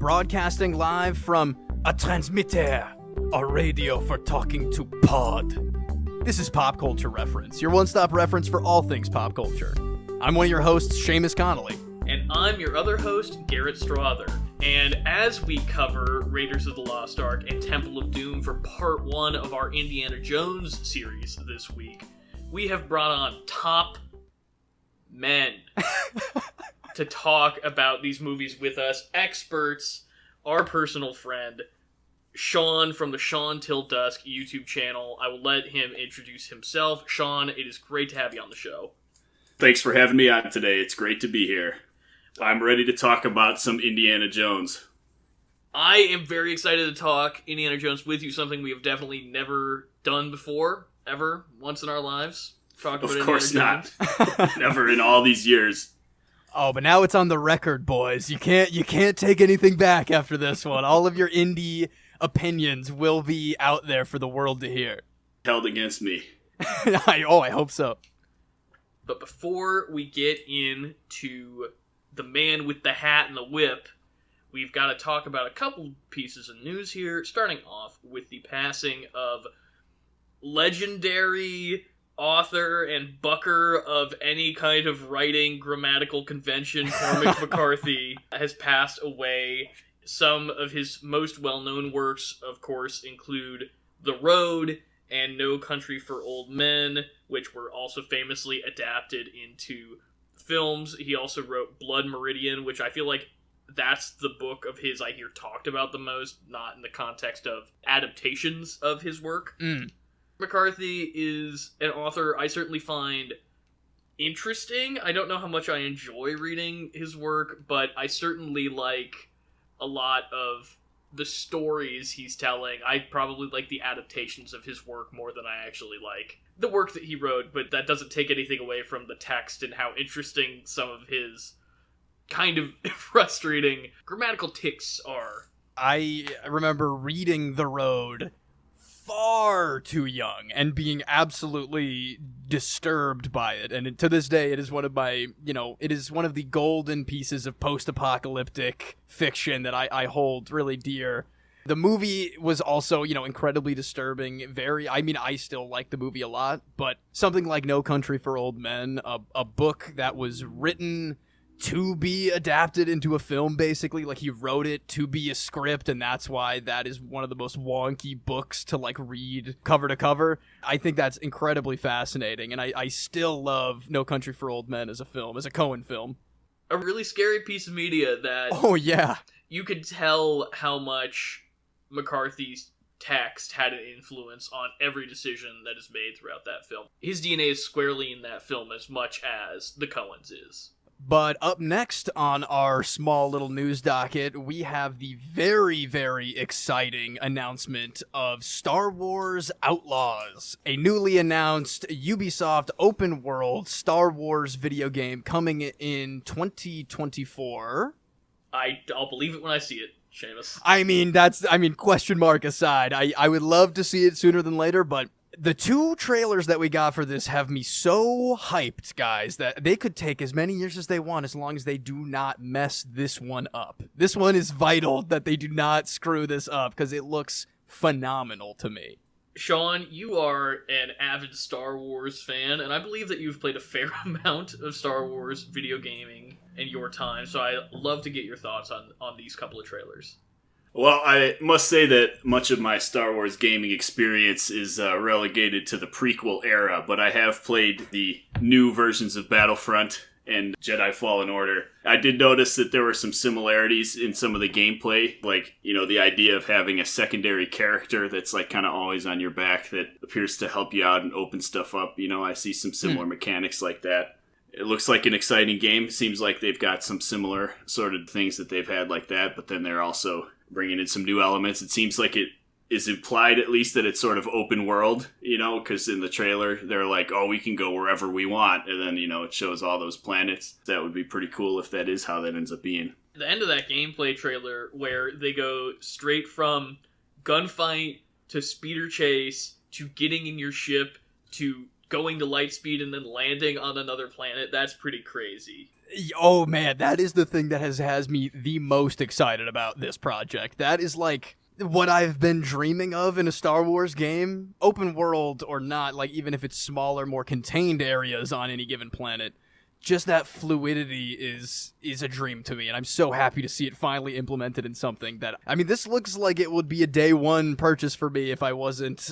broadcasting live from a transmitter, a radio for talking to pod. This is Pop Culture Reference, your one-stop reference for all things pop culture. I'm one of your hosts, Seamus Connolly. And I'm your other host, Garrett Strother. And as we cover Raiders of the Lost Ark and Temple of Doom for part 1 of our Indiana Jones series this week, we have brought on top men to talk about these movies with us. Experts, our personal friend, Sean from the Till Dusk YouTube channel. I will let him introduce himself. Sean, it is great to have you on the show. Thanks for having me on today. It's great to be here. I'm ready to talk about some Indiana Jones. I am very excited to talk Indiana Jones with you, something we have definitely never done before, ever, once in our lives. Talk about Of course Indiana not. Never in all these years. Oh, but now it's on the record, boys. You can't take anything back after this one. All of your indie opinions will be out there for the world to hear. Held against me. I hope so. But before we get into the man with the hat and the whip, we've got to talk about a couple pieces of news here, starting off with the passing of legendary author and bucker of any kind of writing grammatical convention. Cormac McCarthy has passed away. Some of his most well-known works, of course, include The Road and No Country for Old Men, which were also famously adapted into films. He also wrote Blood Meridian, which I feel like that's the book of his I hear talked about the most, not in the context of adaptations of his work. McCarthy is an author I certainly find interesting. I don't know how much I enjoy reading his work, but I certainly like a lot of the stories he's telling. I probably like the adaptations of his work more than I actually like the work that he wrote, but that doesn't take anything away from the text and how interesting some of his kind of frustrating grammatical tics are. I remember reading The Road far too young and being absolutely disturbed by it, and to this day it is one of my, it is one of the golden pieces of post-apocalyptic fiction that I hold really dear. The movie was also, incredibly disturbing. I still like the movie a lot, but something like No Country for Old Men, a book that was written to be adapted into a film, basically. Like, he wrote it to be a script, and that's why that is one of the most wonky books to, read cover to cover. I think that's incredibly fascinating, and I still love No Country for Old Men as a film, as a Coen film. A really scary piece of media that... Oh, yeah. You could tell how much McCarthy's text had an influence on every decision that is made throughout that film. His DNA is squarely in that film as much as the Coens is. But up next on our small little news docket, we have the very, very exciting announcement of Star Wars Outlaws, a newly announced Ubisoft open-world Star Wars video game coming in 2024. I'll believe it when I see it, Seamus. Question mark aside, I would love to see it sooner than later, but the two trailers that we got for this have me so hyped, guys, that they could take as many years as they want as long as they do not mess this one up. This one is vital that they do not screw this up because it looks phenomenal to me. Sean, you are an avid Star Wars fan, and I believe that you've played a fair amount of Star Wars video gaming in your time, so I'd love to get your thoughts on these couple of trailers. Well, I must say that much of my Star Wars gaming experience is relegated to the prequel era, but I have played the new versions of Battlefront and Jedi Fallen Order. I did notice that there were some similarities in some of the gameplay, like, the idea of having a secondary character that's kind of always on your back that appears to help you out and open stuff up. I see some similar mechanics like that. It looks like an exciting game. It seems like they've got some similar sort of things that they've had like that, but then they're also bringing in some new elements. It seems like it is implied at least that it's sort of open world, because in the trailer they're like, oh, we can go wherever we want, and then, it shows all those planets. That would be pretty cool if that is how that ends up being. The end of that gameplay trailer where they go straight from gunfight to speeder chase to getting in your ship to going to light speed and then landing on another planet, that's pretty crazy. Oh man, that is the thing that has me the most excited about this project. That is like what I've been dreaming of in a Star Wars game, open world or not, like even if it's smaller, more contained areas on any given planet. Just that fluidity is a dream to me, and I'm so happy to see it finally implemented in something that, I mean, this looks like it would be a day one purchase for me if I wasn't,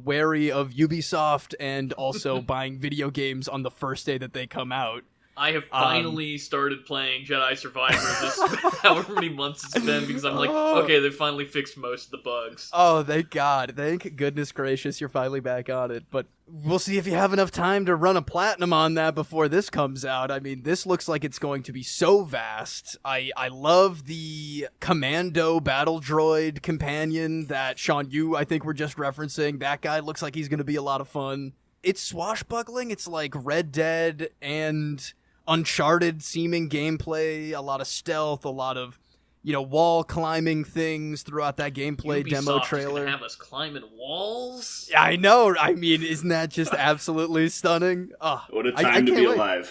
wary of Ubisoft and also buying video games on the first day that they come out. I have finally started playing Jedi Survivor this however many months it's been, because I'm like, okay, they finally fixed most of the bugs. Oh, thank God. Thank goodness gracious you're finally back on it. But we'll see if you have enough time to run a platinum on that before this comes out. I mean, this looks like it's going to be so vast. I love the commando battle droid companion that, Sean, you, I think, were just referencing. That guy looks like he's going to be a lot of fun. It's swashbuckling. It's like Red Dead and Uncharted seeming gameplay, a lot of stealth, a lot of, wall climbing things throughout that gameplay demo trailer. Gonna have us climbing walls? Yeah, I know. I mean, isn't that just absolutely stunning? Oh, what a time to be alive.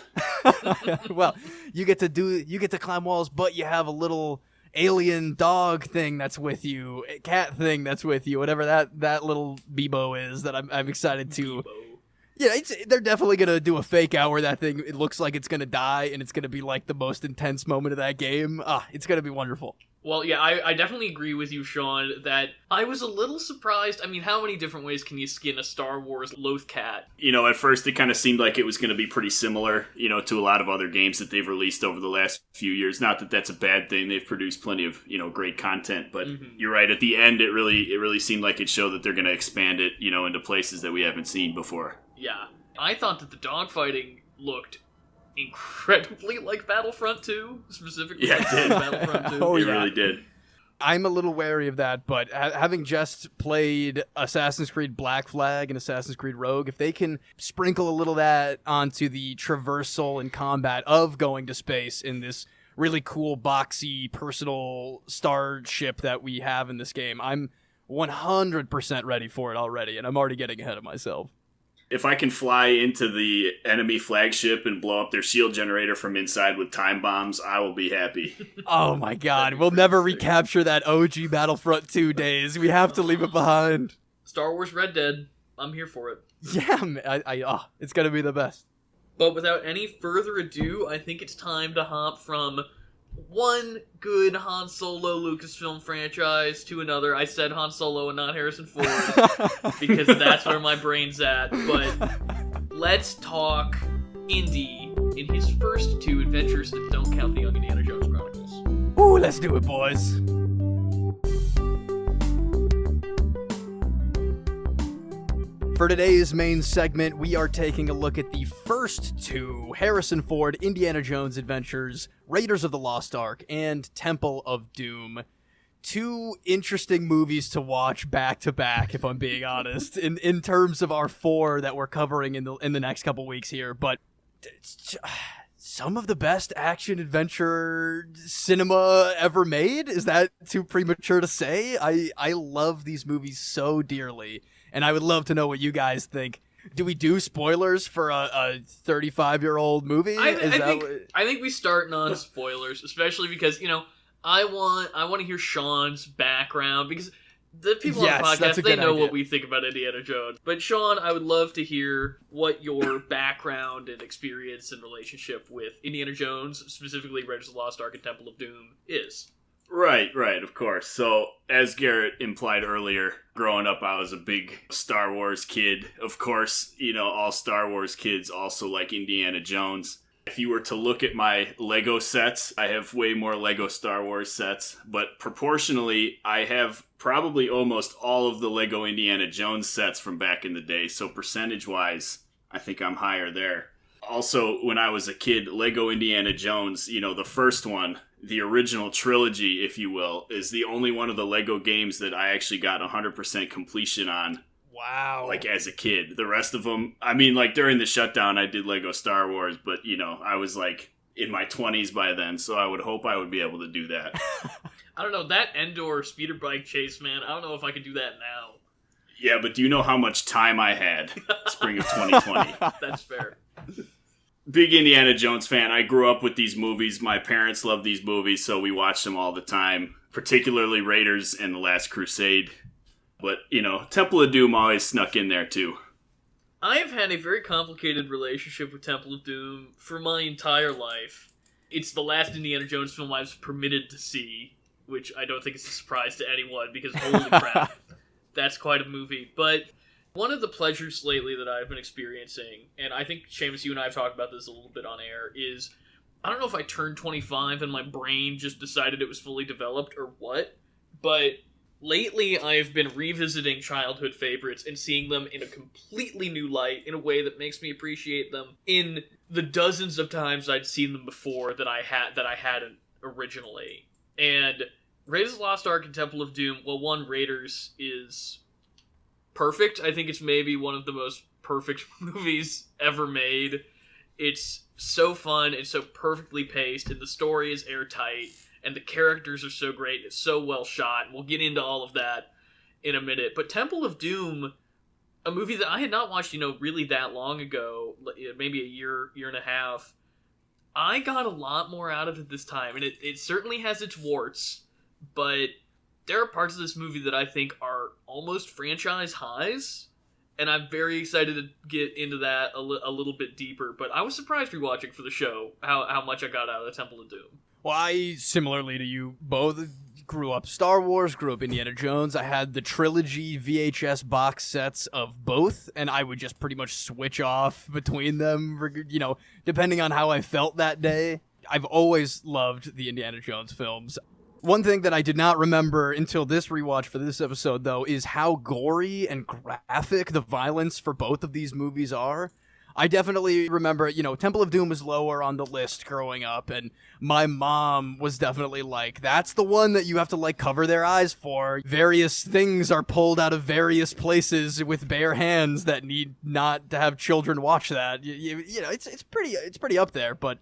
Well, you get to climb walls, but you have a little alien dog thing that's with you, a cat thing that's with you, whatever that little Bebo is that I'm excited to. Bebo. Yeah, they're definitely going to do a fake out where that thing, it looks like it's going to die, and it's going to be like the most intense moment of that game. It's going to be wonderful. Well, yeah, I definitely agree with you, Sean, that I was a little surprised. I mean, how many different ways can you skin a Star Wars Loth cat? At first it kind of seemed like it was going to be pretty similar, to a lot of other games that they've released over the last few years. Not that that's a bad thing. They've produced plenty of, great content, but You're right. At the end, it really seemed like it showed that they're going to expand it, into places that we haven't seen before. Yeah. I thought that the dogfighting looked incredibly like Battlefront 2, specifically. Yeah, it did. Battlefront 2. Oh, It yeah. really did. I'm a little wary of that, but having just played Assassin's Creed Black Flag and Assassin's Creed Rogue, if they can sprinkle a little of that onto the traversal and combat of going to space in this really cool, boxy, personal starship that we have in this game, I'm 100% ready for it already, and I'm already getting ahead of myself. If I can fly into the enemy flagship and blow up their shield generator from inside with time bombs, I will be happy. Oh my God, we'll never recapture that OG Battlefront 2 days. We have to leave it behind. Star Wars Red Dead. I'm here for it. Yeah, it's gonna be the best. But without any further ado, I think it's time to hop from one good Han Solo Lucasfilm franchise to another. I said Han Solo and not Harrison Ford because that's where my brain's at. But let's talk Indy in his first two adventures that don't count the Young Indiana Jones Chronicles. Ooh, let's do it, boys. For today's main segment, we are taking a look at the first two Harrison Ford Indiana Jones adventures, Raiders of the Lost Ark and Temple of Doom. Two interesting movies to watch back to back, if I'm being honest, in terms of our four that we're covering in the next couple weeks here. But it's some of the best action adventure cinema ever made. Is that too premature to say? I love these movies so dearly. And I would love to know what you guys think. Do we do spoilers for a 35-year-old movie? I think we start non-spoilers, especially because, I want to hear Sean's background, because the people on the podcast, they know what we think about Indiana Jones. But Sean, I would love to hear what your background and experience and relationship with Indiana Jones, specifically Raiders of the Lost Ark and Temple of Doom, is. Right, of course. So, as Garrett implied earlier, growing up, I was a big Star Wars kid. Of course, all Star Wars kids also like Indiana Jones. If you were to look at my Lego sets, I have way more Lego Star Wars sets, but proportionally, I have probably almost all of the Lego Indiana Jones sets from back in the day. So, percentage-wise, I think I'm higher there. Also, when I was a kid, Lego Indiana Jones, the first one, the original trilogy, if you will, is the only one of the Lego games that I actually got 100% completion on. Wow. Like, as a kid. The rest of them, during the shutdown, I did Lego Star Wars, but, I was, in my 20s by then, so I would hope I would be able to do that. I don't know, that Endor speeder bike chase, man, I don't know if I could do that now. Yeah, but do you know how much time I had? Spring of 2020. That's fair. big Indiana Jones fan. I grew up with these movies. My parents love these movies, so we watch them all the time, particularly Raiders and The Last Crusade. But, Temple of Doom always snuck in there, too. I have had a very complicated relationship with Temple of Doom for my entire life. It's the last Indiana Jones film I was permitted to see, which I don't think is a surprise to anyone, because holy crap, that's quite a movie. But one of the pleasures lately that I've been experiencing, and I think, Seamus, you and I have talked about this a little bit on air, is I don't know if I turned 25 and my brain just decided it was fully developed or what, but lately I've been revisiting childhood favorites and seeing them in a completely new light in a way that makes me appreciate them in the dozens of times I'd seen them before that I hadn't originally. And Raiders of the Lost Ark and Temple of Doom, well, one, Raiders is perfect. I think it's maybe one of the most perfect movies ever made. It's so fun, it's so perfectly paced, and the story is airtight, and the characters are so great, it's so well shot, and we'll get into all of that in a minute. But Temple of Doom, a movie that I had not watched, really that long ago, maybe a year and a half, I got a lot more out of it this time, and it certainly has its warts, but there are parts of this movie that I think are almost franchise highs, and I'm very excited to get into that a little bit deeper. But I was surprised rewatching for the show how much I got out of the Temple of Doom. Well, I, similarly to you both, grew up Star Wars, grew up Indiana Jones. I had the trilogy VHS box sets of both, and I would just pretty much switch off between them, depending on how I felt that day. I've always loved the Indiana Jones films. One thing that I did not remember until this rewatch for this episode, though, is how gory and graphic the violence for both of these movies are. I definitely remember, Temple of Doom was lower on the list growing up, and my mom was definitely like, that's the one that you have to, cover their eyes for. Various things are pulled out of various places with bare hands that need not to have children watch that. It's pretty up there, but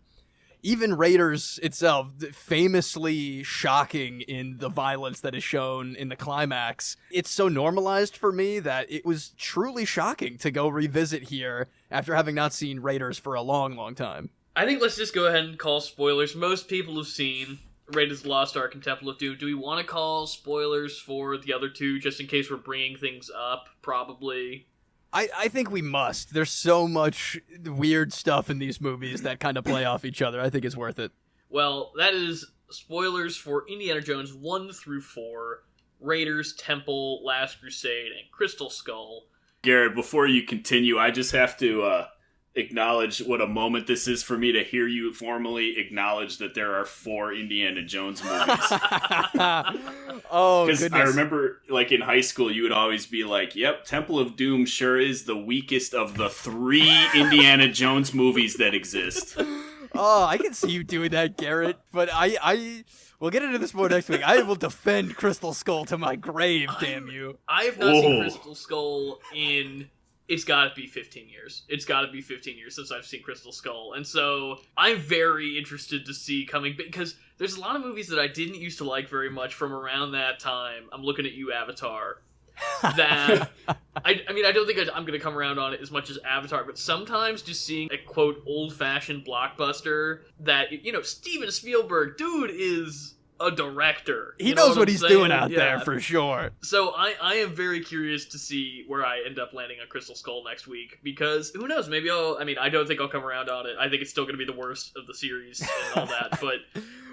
even Raiders itself, famously shocking in the violence that is shown in the climax, it's so normalized for me that it was truly shocking to go revisit here after having not seen Raiders for a long, long time. I think let's just go ahead and call spoilers. Most people have seen Raiders of the Lost Ark and Temple of Doom. Do we want to call spoilers for the other two, just in case we're bringing things up? Probably. I think we must. There's so much weird stuff in these movies that kind of play off each other. I think it's worth it. Well, that is spoilers for Indiana Jones 1 through 4, Raiders, Temple, Last Crusade, and Crystal Skull. Garrett, before you continue, I just have to acknowledge what a moment this is for me to hear you formally acknowledge that there are 4 Indiana Jones movies. Oh, because goodness. I remember, in high school, you would always be like, yep, Temple of Doom sure is the weakest of the 3 Indiana Jones movies that exist. Oh, I can see you doing that, Garrett, but we'll get into this more next week. I will defend Crystal Skull to my grave, damn you. I have not seen Crystal Skull in... It's got to be 15 years. It's got to be 15 years since I've seen Crystal Skull. And so I'm very interested to see coming, because there's a lot of movies that I didn't used to like very much from around that time. I'm looking at you, Avatar. That, I don't think I'm going to come around on it as much as Avatar, but sometimes just seeing a, quote, old-fashioned blockbuster that, Steven Spielberg, dude, is a director. He knows what he's doing out there, for sure. So I am very curious to see where I end up landing on Crystal Skull next week, because who knows, maybe I don't think I'll come around on it. I think it's still going to be the worst of the series and all that, but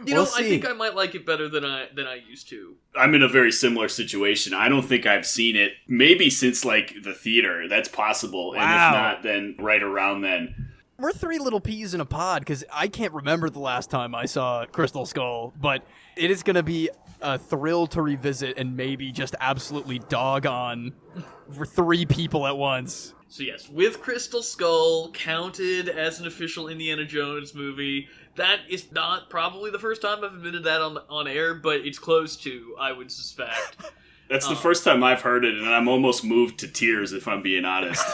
We'll see. I think I might like it better than I used to. I'm in a very similar situation. I don't think I've seen it maybe since the theater. That's possible. Wow. And if not, then right around then. We're 3 little peas in a pod, because I can't remember the last time I saw Crystal Skull, but it is going to be a thrill to revisit and maybe just absolutely dog on for 3 people at once. So yes, with Crystal Skull counted as an official Indiana Jones movie, that is not probably the first time I've admitted that on air, but it's close to, I would suspect. That's the first time I've heard it, and I'm almost moved to tears, if I'm being honest.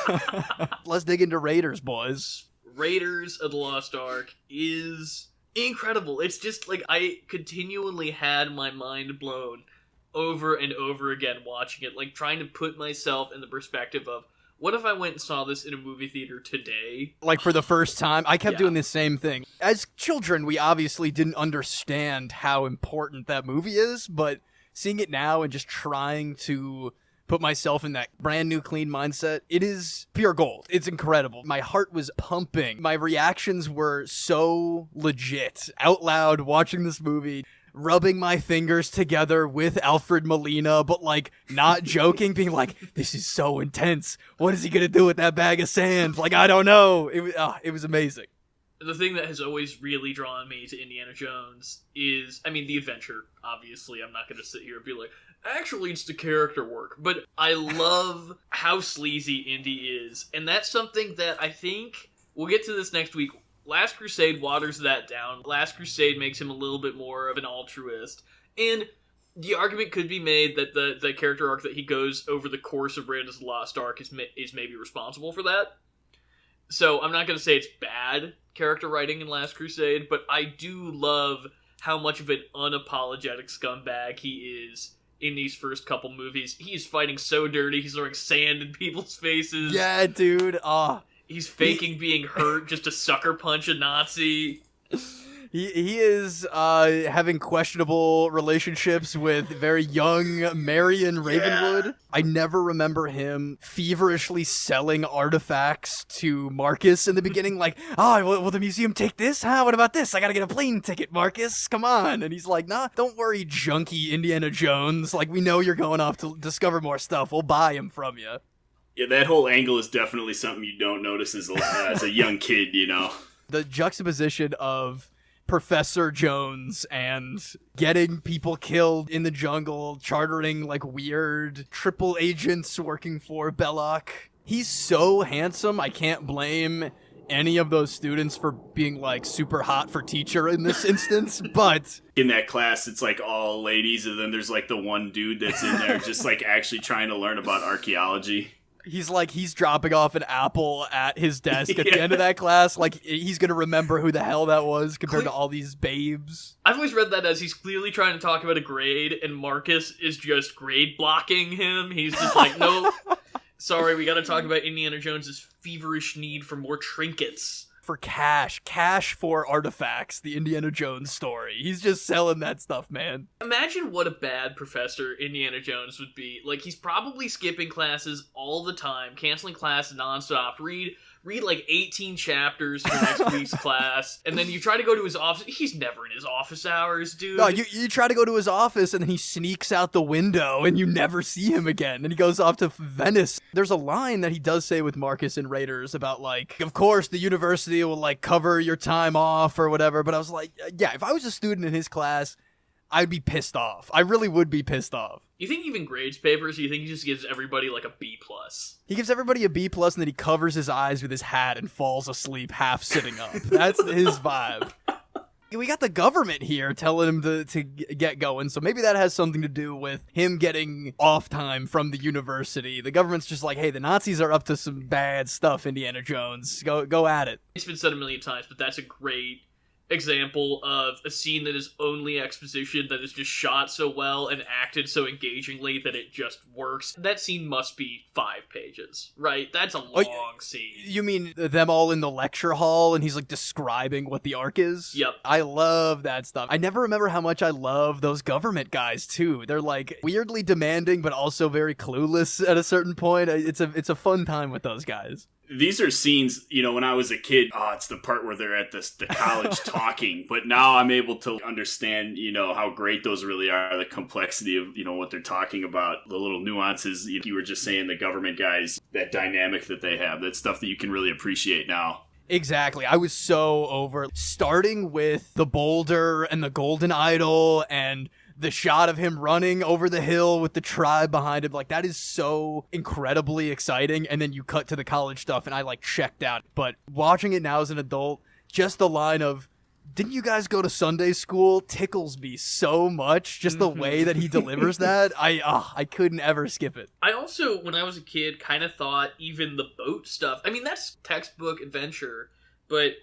Let's dig into Raiders, boys. Raiders of the Lost Ark is incredible. It's just I continually had my mind blown over and over again watching it, trying to put myself in the perspective of what if I went and saw this in a movie theater today? Like, for the first time, I kept Yeah. doing the same thing. As children, we obviously didn't understand how important that movie is, but seeing it now and just trying to put myself in that brand new clean mindset, it is pure gold. It's incredible. My heart was pumping. My reactions were so legit. Out loud, watching this movie, rubbing my fingers together with Alfred Molina, but like not joking, being like, this is so intense. What is he gonna do with that bag of sand? Like, I don't know. It was amazing. The thing that has always really drawn me to Indiana Jones is, I mean, the adventure, obviously. I'm not going to sit here and be like, actually, it's the character work. But I love how sleazy Indy is. And that's something that I think, we'll get to this next week. Last Crusade waters that down. Last Crusade makes him a little bit more of an altruist. And the argument could be made that the character arc that he goes over the course of Raiders of the Lost Ark is maybe responsible for that. So I'm not going to say it's bad character writing in Last Crusade, but I do love how much of an unapologetic scumbag he is in these first couple movies. He's fighting so dirty, he's throwing sand in people's faces. Yeah, dude. He's faking being hurt just to sucker punch a Nazi. He is having questionable relationships with very young Marion Ravenwood. Yeah. I never remember him feverishly selling artifacts to Marcus in the beginning, like, oh, will the museum take this? Huh? What about this? I gotta get a plane ticket, Marcus. Come on. And he's like, nah, don't worry, junkie Indiana Jones. Like, we know you're going off to discover more stuff. We'll buy him from you. Yeah, that whole angle is definitely something you don't notice as a young kid, you know? The juxtaposition of Professor Jones and getting people killed in the jungle, chartering like weird triple agents working for Belloc. He's so handsome, I can't blame any of those students for being like super hot for teacher in this instance, but in that class it's like all ladies and then there's like the one dude that's in there just like actually trying to learn about archaeology. He's dropping off an apple at his desk at the end of that class. Like, he's going to remember who the hell that was compared to all these babes. I've always read that as he's clearly trying to talk about a grade, and Marcus is just grade blocking him. He's just like, no, sorry, we got to talk about Indiana Jones's feverish need for more trinkets. For cash for artifacts, the Indiana Jones story. He's just selling that stuff, man. Imagine what a bad professor Indiana Jones would be. Like, he's probably skipping classes all the time, canceling class nonstop, read like 18 chapters for next week's class, and then you try to go to his office. He's never in his office hours, dude. No, you try to go to his office, and then he sneaks out the window, and you never see him again, and he goes off to Venice. There's a line that he does say with Marcus in Raiders about, like, of course, the university will, like, cover your time off or whatever, but I was like, yeah, if I was a student in his class, I'd be pissed off. I really would be pissed off. You think he even grades papers? Or you think he just gives everybody like a B+? He gives everybody a B+, and then he covers his eyes with his hat and falls asleep half sitting up. That's his vibe. We got the government here telling him to get going, so maybe that has something to do with him getting off time from the university. The government's just like, hey, the Nazis are up to some bad stuff, Indiana Jones. Go at it. It's been said a million times, but that's a great example of a scene that is only exposition, that is just shot so well and acted so engagingly that it just works. That scene must be 5 pages, right? That's a long scene. You mean them all in the lecture hall and he's like describing what the arc is? Yep. I love that stuff. I never remember how much I love those government guys too. They're like weirdly demanding but also very clueless at a certain point. It's a fun time with those guys. These are scenes, you know, when I was a kid, it's the part where they're at the college talking. But now I'm able to understand, you know, how great those really are, the complexity of, you know, what they're talking about, the little nuances. You were just saying the government guys, that dynamic that they have, that stuff that you can really appreciate now. Exactly. I was so over starting with the boulder and the golden idol and the shot of him running over the hill with the tribe behind him. Like, that is so incredibly exciting. And then you cut to the college stuff and I like checked out. But watching it now as an adult, just the line of, didn't you guys go to Sunday school? Tickles me so much. Just the way that he delivers that. I couldn't ever skip it. I also, when I was a kid, kind of thought even the boat stuff, I mean, that's textbook adventure, but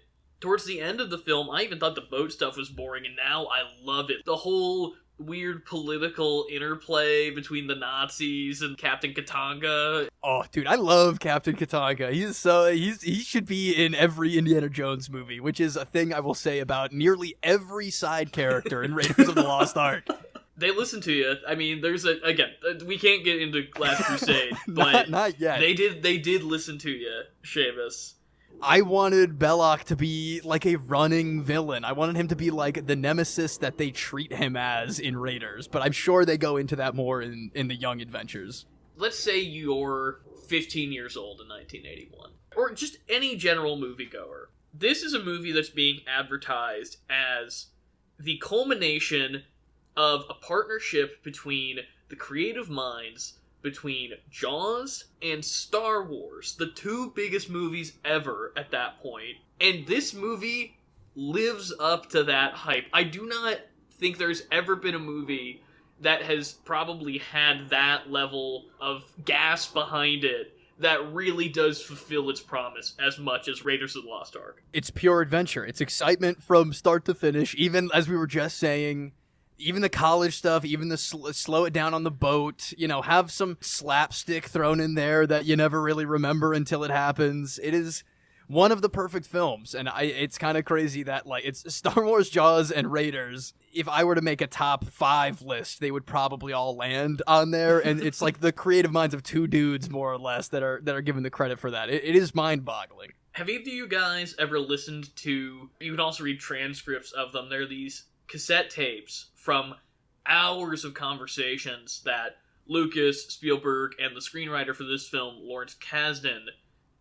towards the end of the film, I even thought the boat stuff was boring, and now I love it. The whole weird political interplay between the Nazis and Captain Katanga. Oh, dude, I love Captain Katanga. He should be in every Indiana Jones movie, which is a thing I will say about nearly every side character in Raiders of the Lost Ark. They listen to you. I mean, we can't get into Last Crusade, but not yet. They did listen to you, Seamus. I wanted Belloc to be like a running villain. I wanted him to be like the nemesis that they treat him as in Raiders, but I'm sure they go into that more in the Young Adventures. Let's say you're 15 years old in 1981, or just any general moviegoer. This is a movie that's being advertised as the culmination of a partnership between the creative minds between Jaws and Star Wars, the two biggest movies ever at that point. And this movie lives up to that hype. I do not think there's ever been a movie that has probably had that level of gas behind it that really does fulfill its promise as much as Raiders of the Lost Ark. It's pure adventure. It's excitement from start to finish, even as we were just saying. Even the college stuff, even the slow it down on the boat, have some slapstick thrown in there that you never really remember until it happens. It is one of the perfect films, and it's kind of crazy that, it's Star Wars, Jaws, and Raiders. If I were to make a top 5 list, they would probably all land on there, and it's like the creative minds of two dudes, more or less, that are given the credit for that. It is mind-boggling. Have either of you guys ever listened to, you can also read transcripts of them, there are these cassette tapes from hours of conversations that Lucas, Spielberg, and the screenwriter for this film, Lawrence Kasdan,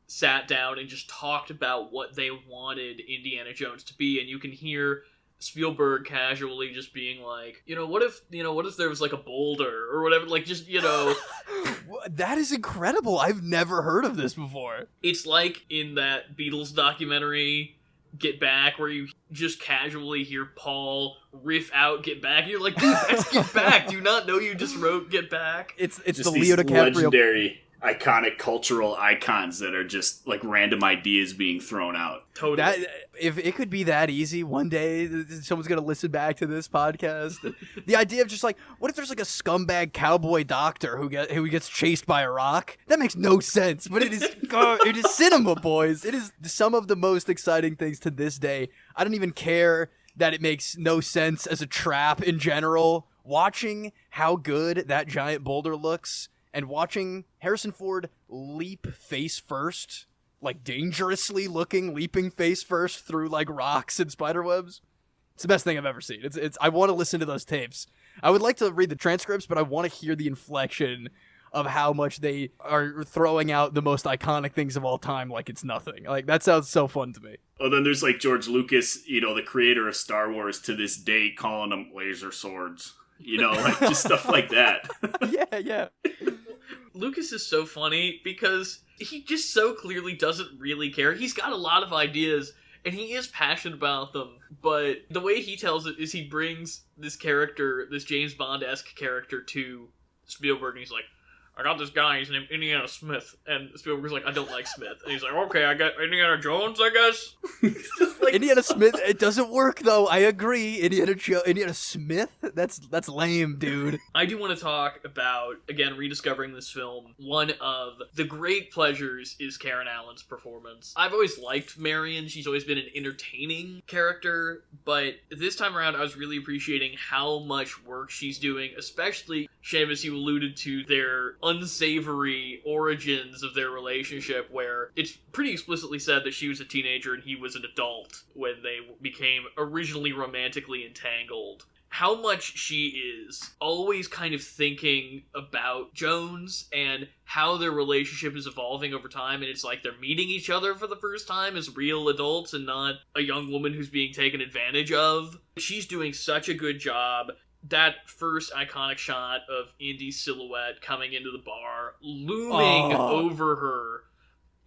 sat down and just talked about what they wanted Indiana Jones to be. And you can hear Spielberg casually just being like, what if there was like a boulder or whatever, That is incredible. I've never heard of this before. It's like in that Beatles documentary, Get Back, where you just casually hear Paul riff out Get Back, and you're like, dude, that's Get Back. Do you not know you just wrote Get Back? It's just the these Leo DiCaprio legendary, iconic cultural icons that are just like random ideas being thrown out. Totally. If it could be that easy, one day someone's gonna listen back to this podcast. The idea of just like, what if there's like a scumbag cowboy doctor who gets chased by a rock? That makes no sense, but it is it is cinema, boys. It is some of the most exciting things to this day. I don't even care that it makes no sense as a trap in general. Watching how good that giant boulder looks and watching Harrison Ford leap face first, like dangerously leaping face first through like rocks and spiderwebs. It's the best thing I've ever seen. It's I want to listen to those tapes. I would like to read the transcripts, but I want to hear the inflection of how much they are throwing out the most iconic things of all time like it's nothing. Like, that sounds so fun to me. Oh, then there's like George Lucas, the creator of Star Wars, to this day calling them laser swords. Just stuff like that. Yeah. Lucas is so funny because he just so clearly doesn't really care. He's got a lot of ideas, and he is passionate about them, but the way he tells it is he brings this character, this James Bond-esque character, to Spielberg, and he's like, I got this guy, he's named Indiana Smith, and Spielberg's like, I don't like Smith. And he's like, okay, I got Indiana Jones, I guess? Like, Indiana Smith, it doesn't work, though, I agree. Indiana Smith? That's lame, dude. I do want to talk about, again, rediscovering this film. One of the great pleasures is Karen Allen's performance. I've always liked Marion, she's always been an entertaining character, but this time around I was really appreciating how much work she's doing, especially, Seamus, you alluded to their unsavory origins of their relationship, where it's pretty explicitly said that she was a teenager and he was an adult when they became originally romantically entangled. How much she is always kind of thinking about Jones and how their relationship is evolving over time, and it's like they're meeting each other for the first time as real adults and not a young woman who's being taken advantage of. She's doing such a good job. That first iconic shot of Indy's silhouette coming into the bar, looming over her,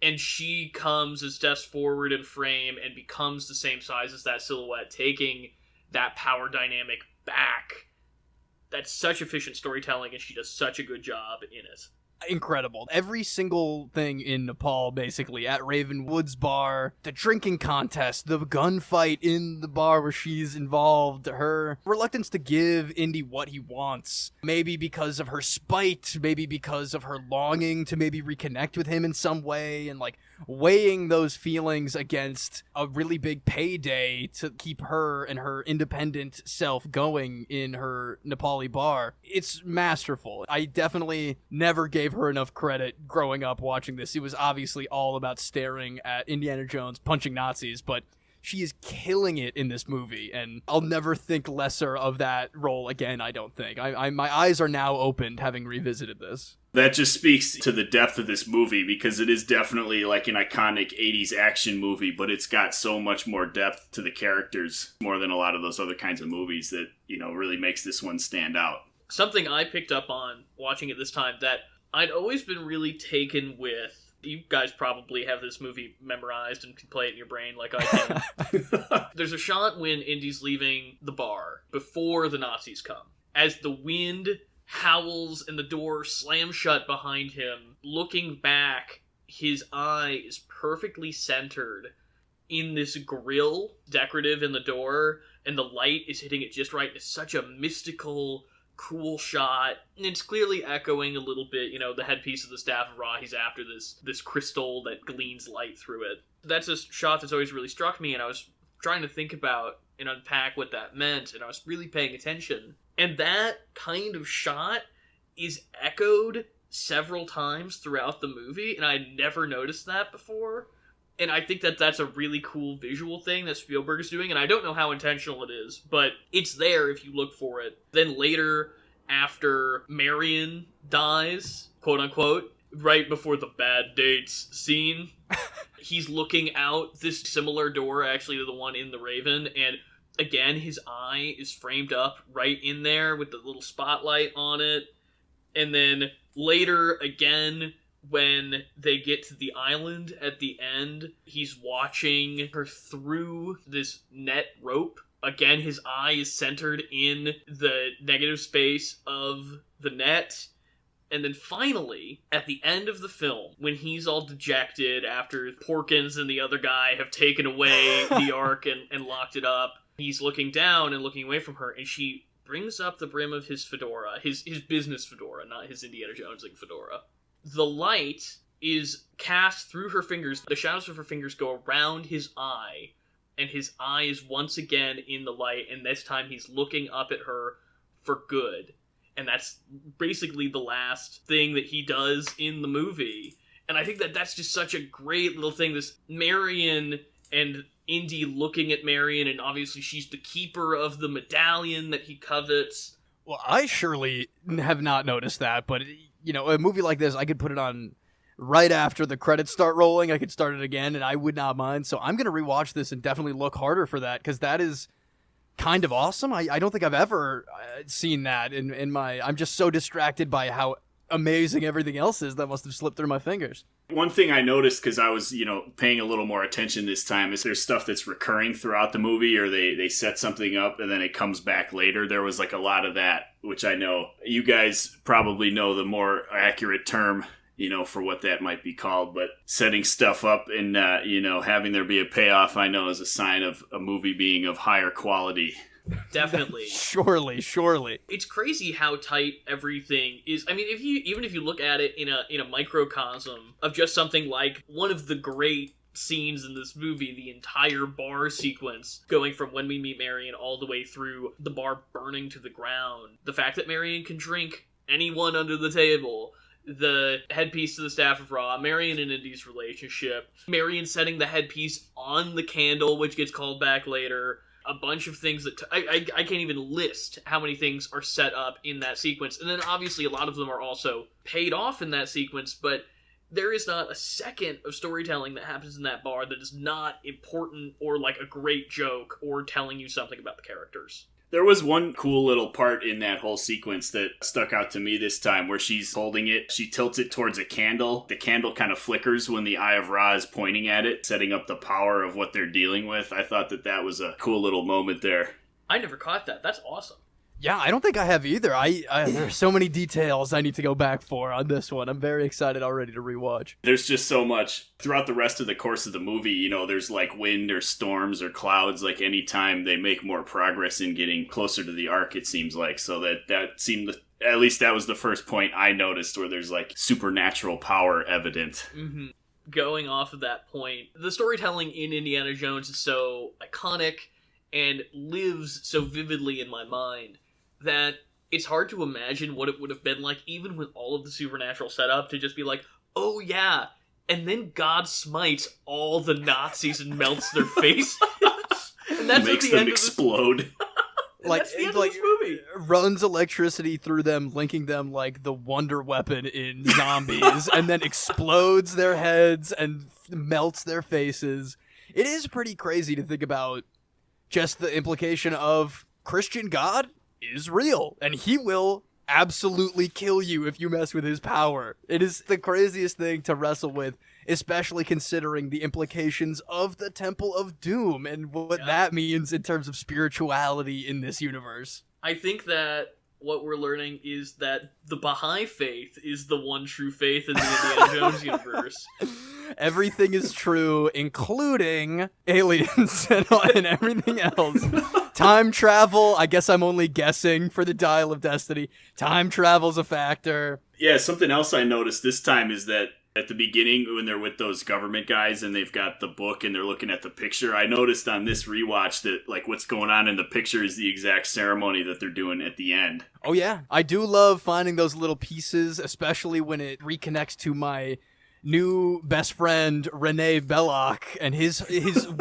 and she comes and steps forward in frame and becomes the same size as that silhouette, taking that power dynamic back. That's such efficient storytelling, and she does such a good job in it. incredible. Every single thing in Nepal, basically, at Ravenwood's bar, the drinking contest, the gunfight in the bar where she's involved, her reluctance to give Indy what he wants, maybe because of her spite, maybe because of her longing to maybe reconnect with him in some way, and like weighing those feelings against a really big payday to keep her and her independent self going in her Nepali bar. It's masterful. I definitely never gave her enough credit growing up watching this. It was obviously all about staring at Indiana Jones punching Nazis, but she is killing it in this movie, and I'll never think lesser of that role again, I don't think. My eyes are now opened having revisited this. That just speaks to the depth of this movie, because it is definitely like an iconic 80s action movie, but it's got so much more depth to the characters, more than a lot of those other kinds of movies, that, you know, really makes this one stand out. Something I picked up on watching it this time that I'd always been really taken with. You guys probably have this movie memorized and can play it in your brain like I can. There's a shot when Indy's leaving the bar before the Nazis come. As the wind howls and the door slams shut behind him, looking back, his eye is perfectly centered in this grill, decorative in the door, and the light is hitting it just right. It's such a mystical, cool shot, and it's clearly echoing a little bit, you know, the headpiece of the Staff of Ra. He's after this crystal that gleans light through it. That's a shot that's always really struck me, and I was trying to think about and unpack what that meant, and I was really paying attention. And that kind of shot is echoed several times throughout the movie, and I had never noticed that before. And I think that that's a really cool visual thing that Spielberg is doing, and I don't know how intentional it is, but it's there if you look for it. Then later, after Marion dies, quote-unquote, right before the bad dates scene, he's looking out this similar door, actually, to the one in the Raven, and again, his eye is framed up right in there with the little spotlight on it. And then later, again, when they get to the island at the end, he's watching her through this net rope. Again, his eye is centered in the negative space of the net. And then finally, at the end of the film, when he's all dejected after Porkins and the other guy have taken away the Ark and locked it up, he's looking down and looking away from her, and she brings up the brim of his fedora, his business fedora, not his Indiana Jones-like fedora. The light is cast through her fingers. The shadows of her fingers go around his eye, and his eye is once again in the light, and this time he's looking up at her for good. And that's basically the last thing that he does in the movie. And I think that that's just such a great little thing. This Marion and Indy looking at Marion, and obviously she's the keeper of the medallion that he covets. Well, I surely have not noticed that, but, you know, a movie like this, I could put it on right after the credits start rolling. I could start it again, and I would not mind. So I'm going to rewatch this and definitely look harder for that, because that is kind of awesome. I don't think I've ever seen that in my... I'm just so distracted by how amazing everything else is that must have slipped through my fingers. One thing I noticed, because I was, you know, paying a little more attention this time, is there's stuff that's recurring throughout the movie, or they set something up and then it comes back later. There was like a lot of that, which I know you guys probably know the more accurate term, you know, for what that might be called, but setting stuff up and, you know, having there be a payoff, I know, is a sign of a movie being of higher quality. Definitely. Surely. It's crazy how tight everything is. I mean, even if you look at it in a microcosm of just something like one of the great scenes in this movie, the entire bar sequence going from when we meet Marion all the way through the bar burning to the ground. The fact that Marion can drink anyone under the table, the headpiece to the Staff of Ra, Marion and Indy's relationship, Marion setting the headpiece on the candle, which gets called back later. A bunch of things that I can't even list how many things are set up in that sequence. And then obviously a lot of them are also paid off in that sequence, but there is not a second of storytelling that happens in that bar that is not important or like a great joke or telling you something about the characters. There was one cool little part in that whole sequence that stuck out to me this time, where she's holding it. She tilts it towards a candle. The candle kind of flickers when the Eye of Ra is pointing at it, setting up the power of what they're dealing with. I thought that was a cool little moment there. I never caught that. That's awesome. Yeah, I don't think I have either. There's so many details I need to go back for on this one. I'm very excited already to rewatch. There's just so much throughout the rest of the course of the movie. You know, there's like wind or storms or clouds. Like anytime they make more progress in getting closer to the arc, it seems like. So that seemed, at least that was the first point I noticed where there's like supernatural power evident. Mm-hmm. Going off of that point, the storytelling in Indiana Jones is so iconic and lives so vividly in my mind that it's hard to imagine what it would have been like, even with all of the supernatural setup, to just be like, oh yeah, and then God smites all the Nazis and melts their faces. And that's makes at the them end explode. That's the end of this movie. Runs electricity through them, linking them like the wonder weapon in Zombies, and then explodes their heads and melts their faces. It is pretty crazy to think about just the implication of Christian God is real, and he will absolutely kill you if you mess with his power. It is the craziest thing to wrestle with, especially considering the implications of the Temple of Doom and what that means in terms of spirituality in this universe. I think that what we're learning is that the Baha'i faith is the one true faith in the Indiana Jones universe. Everything is true, including aliens and everything else. Time travel, I guess I'm only guessing for the Dial of Destiny. Time travel's a factor. Yeah, something else I noticed this time is that at the beginning, when they're with those government guys and they've got the book and they're looking at the picture, I noticed on this rewatch that like what's going on in the picture is the exact ceremony that they're doing at the end. Oh yeah, I do love finding those little pieces, especially when it reconnects to my new best friend Renee Belloc and his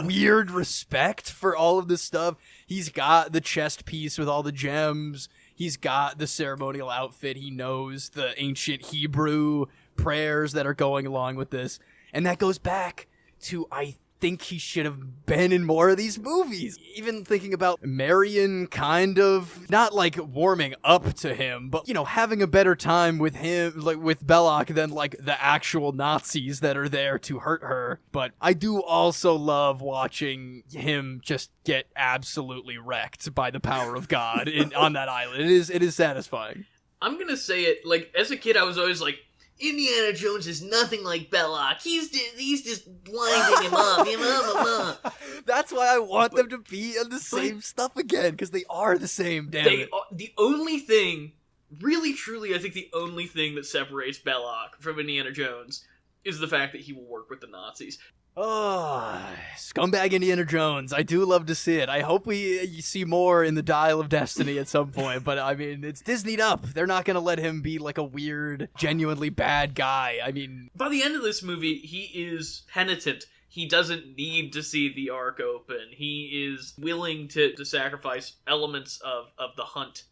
weird respect for all of this stuff. He's got the chest piece with all the gems. He's got the ceremonial outfit. He knows the ancient Hebrew prayers that are going along with this. And that goes back to, I think he should have been in more of these movies. Even thinking about Marion kind of, not like warming up to him, but, you know, having a better time with him, like with Belloc than like the actual Nazis that are there to hurt her. But I do also love watching him just get absolutely wrecked by the power of God on that island. It is satisfying. I'm gonna say it, like, as a kid I was always like, Indiana Jones is nothing like Belloc. He's just blinding him up. That's why I want them to be in the same stuff again, because they are the same, damn it. The only thing, really truly, I think the only thing that separates Belloc from Indiana Jones is the fact that he will work with the Nazis. Oh, scumbag Indiana Jones. I do love to see it. I hope we see more in the Dial of Destiny at some point, but I mean, it's Disneyed up. They're not going to let him be like a weird, genuinely bad guy. I mean, by the end of this movie, he is penitent. He doesn't need to see the arc open. He is willing to sacrifice elements of the hunt.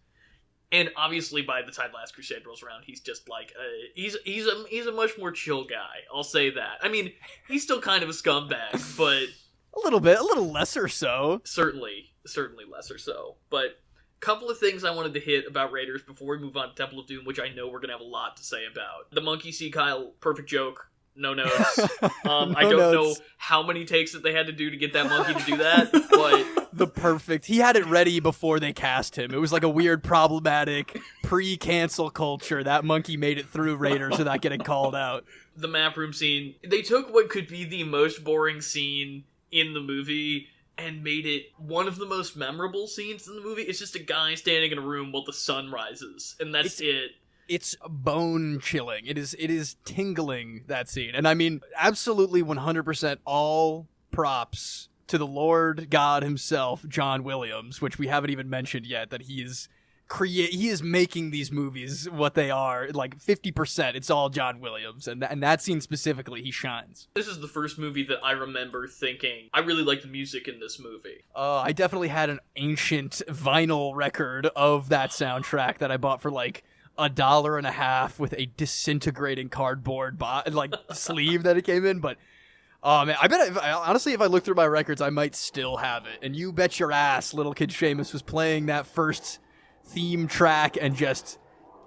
And obviously, by the time Last Crusade rolls around, he's just like he's a much more chill guy. I'll say that. I mean, he's still kind of a scumbag, but a little lesser so. Certainly lesser so. But a couple of things I wanted to hit about Raiders before we move on to Temple of Doom, which I know we're gonna have a lot to say about. The monkey see Kyle, perfect joke. No notes. I don't know how many takes that they had to do to get that monkey to do that, but he had it ready before they cast him. It was like a weird, problematic pre-cancel culture. That monkey made it through Raiders without getting called out. The map room scene, they took what could be the most boring scene in the movie and made it one of the most memorable scenes in the movie. It's just a guy standing in a room while the sun rises, and that's it. It's bone chilling. It is tingling, that scene. And I mean, absolutely 100% all props to the Lord God himself, John Williams, which we haven't even mentioned yet, that he is making these movies what they are. Like 50%, it's all John Williams. And that scene specifically, he shines. This is the first movie that I remember thinking, I really like the music in this movie. I definitely had an ancient vinyl record of that soundtrack that I bought for like $1.50 with a disintegrating cardboard sleeve that it came in. But man, I bet honestly, if I look through my records, I might still have it. And you bet your ass, little kid Seamus was playing that first theme track and just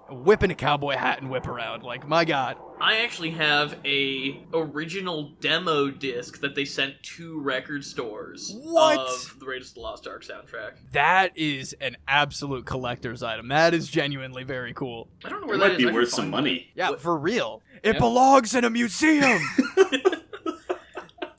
whipping a cowboy hat and whip around. Like, my God. I actually have a original demo disc that they sent to record stores What? of the Raiders of the Lost Ark soundtrack. That is an absolute collector's item. That is genuinely very cool. I don't know where It that might is. be I can worth some find money. Yeah, What- for real. It Yeah. belongs in a museum.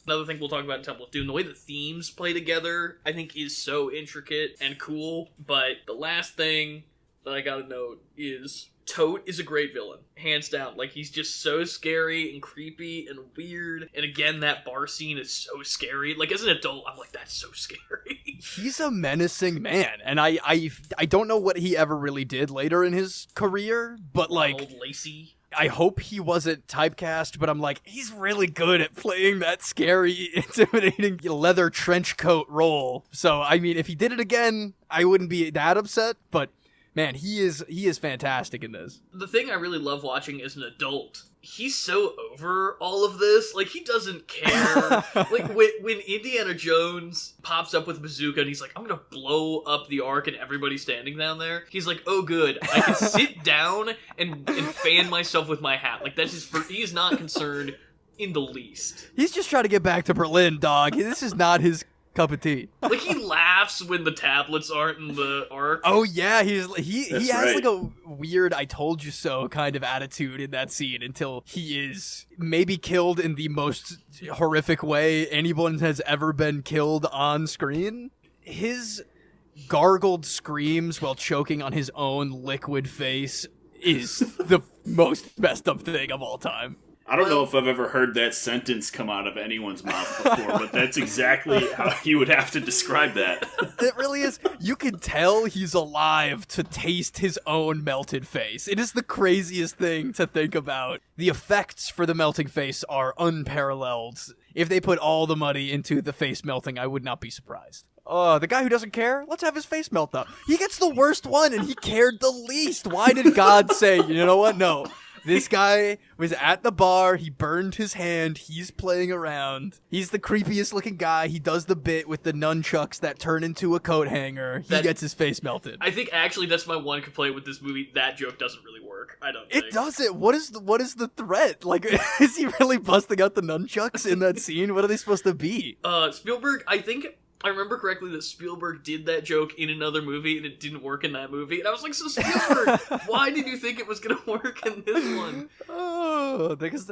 Another thing we'll talk about in Temple of Doom, the way the themes play together, I think is so intricate and cool. But the last thing that I gotta note is Tote is a great villain, hands down. Like, he's just so scary and creepy and weird. And again, that bar scene is so scary. Like, as an adult, I'm like, that's so scary. He's a menacing man, and I don't know what he ever really did later in his career, but like, Old Lacey. I hope he wasn't typecast, but I'm like, he's really good at playing that scary, intimidating leather trench coat role. So, I mean, if he did it again, I wouldn't be that upset, but man, he is fantastic in this. The thing I really love watching as an adult, he's so over all of this. Like, he doesn't care. Like, when Indiana Jones pops up with a bazooka and he's like, I'm gonna blow up the Ark and everybody's standing down there, he's like, oh good, I can sit down and fan myself with my hat. Like, he's not concerned in the least. He's just trying to get back to Berlin, dog. This is not his cup of tea. Like, he laughs when the tablets aren't in the Ark. Oh yeah, he That's has right. like a weird "I told you so" kind of attitude in that scene until he is maybe killed in the most horrific way anyone has ever been killed on screen. His gargled screams while choking on his own liquid face is the most messed up thing of all time. I don't know if I've ever heard that sentence come out of anyone's mouth before, but that's exactly how you would have to describe that. It really is. You can tell he's alive to taste his own melted face. It is the craziest thing to think about. The effects for the melting face are unparalleled. If they put all the money into the face melting, I would not be surprised. The guy who doesn't care, let's have his face melt up. He gets the worst one and he cared the least. Why did God say, you know what? No. This guy was at the bar, he burned his hand, he's playing around. He's the creepiest looking guy, he does the bit with the nunchucks that turn into a coat hanger. He gets his face melted. I think actually that's my one complaint with this movie. That joke doesn't really work. I don't think. It doesn't. What is the threat? Like, is he really busting out the nunchucks in that scene? What are they supposed to be? Spielberg, I think I remember correctly that Spielberg did that joke in another movie and it didn't work in that movie. And I was like, so Spielberg, why did you think it was going to work in this one? Oh, because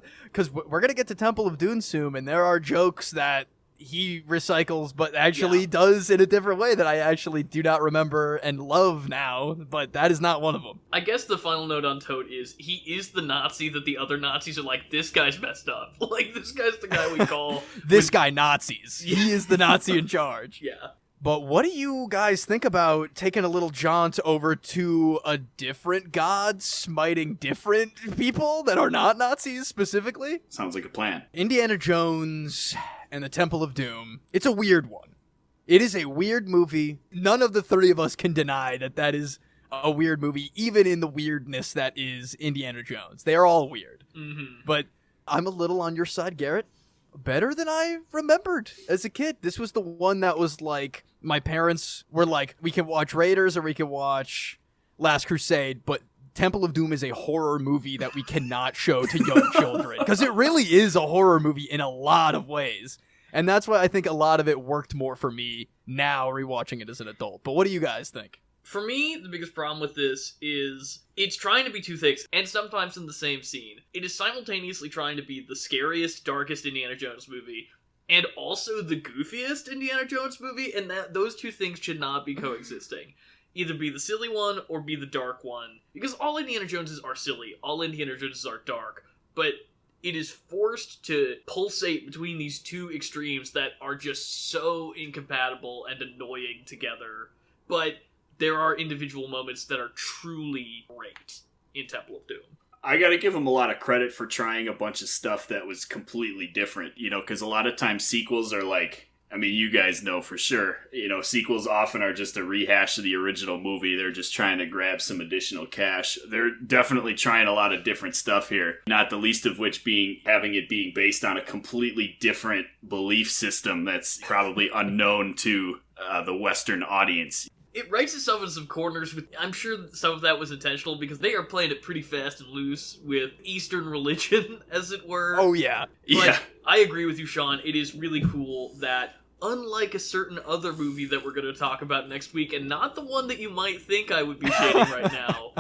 we're going to get to Temple of Doom soon, and there are jokes that he recycles but actually does in a different way that I actually do not remember and love now, but that is not one of them. I guess the final note on Toad is he is the Nazi that the other Nazis are like, this guy's messed up. Like, this guy's the guy we call... This guy Nazis. He is the Nazi in charge. Yeah. But what do you guys think about taking a little jaunt over to a different god smiting different people that are not Nazis specifically? Sounds like a plan. Indiana Jones and the Temple of Doom. It's a weird one. It is a weird movie. None of the three of us can deny that that is a weird movie, even in the weirdness that is Indiana Jones. They are all weird. Mm-hmm. But I'm a little on your side, Garrett. Better than I remembered as a kid. This was the one that was like, my parents were like, we can watch Raiders or we can watch Last Crusade, but Temple of Doom is a horror movie that we cannot show to young children. Because it really is a horror movie in a lot of ways. And that's why I think a lot of it worked more for me now rewatching it as an adult. But what do you guys think? For me, the biggest problem with this is it's trying to be two things, and sometimes in the same scene. It is simultaneously trying to be the scariest, darkest Indiana Jones movie, and also the goofiest Indiana Jones movie, and that those two things should not be coexisting. Either be the silly one or be the dark one. Because all Indiana Joneses are silly, all Indiana Joneses are dark, but it is forced to pulsate between these two extremes that are just so incompatible and annoying together. But there are individual moments that are truly great in Temple of Doom. I gotta give him a lot of credit for trying a bunch of stuff that was completely different, because a lot of times sequels are like, I mean, you guys know for sure, sequels often are just a rehash of the original movie. They're just trying to grab some additional cash. They're definitely trying a lot of different stuff here, not the least of which having it being based on a completely different belief system that's probably unknown to the Western audience. It writes itself in some corners. I'm sure some of that was intentional because they are playing it pretty fast and loose with Eastern religion, as it were. Oh, yeah. Yeah. I agree with you, Sean. It is really cool that, unlike a certain other movie that we're going to talk about next week, and not the one that you might think I would be shading right now,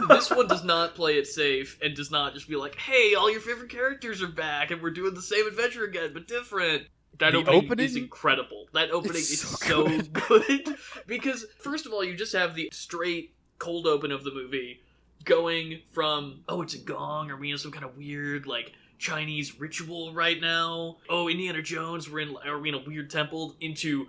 this one does not play it safe and does not just be like, hey, all your favorite characters are back and we're doing the same adventure again, but different. That opening is incredible. That opening is so good. Because, first of all, you just have the straight cold open of the movie going from, oh, it's a gong, or we in some kind of weird, like, Chinese ritual right now. Oh, Indiana Jones, are we in a weird temple, into,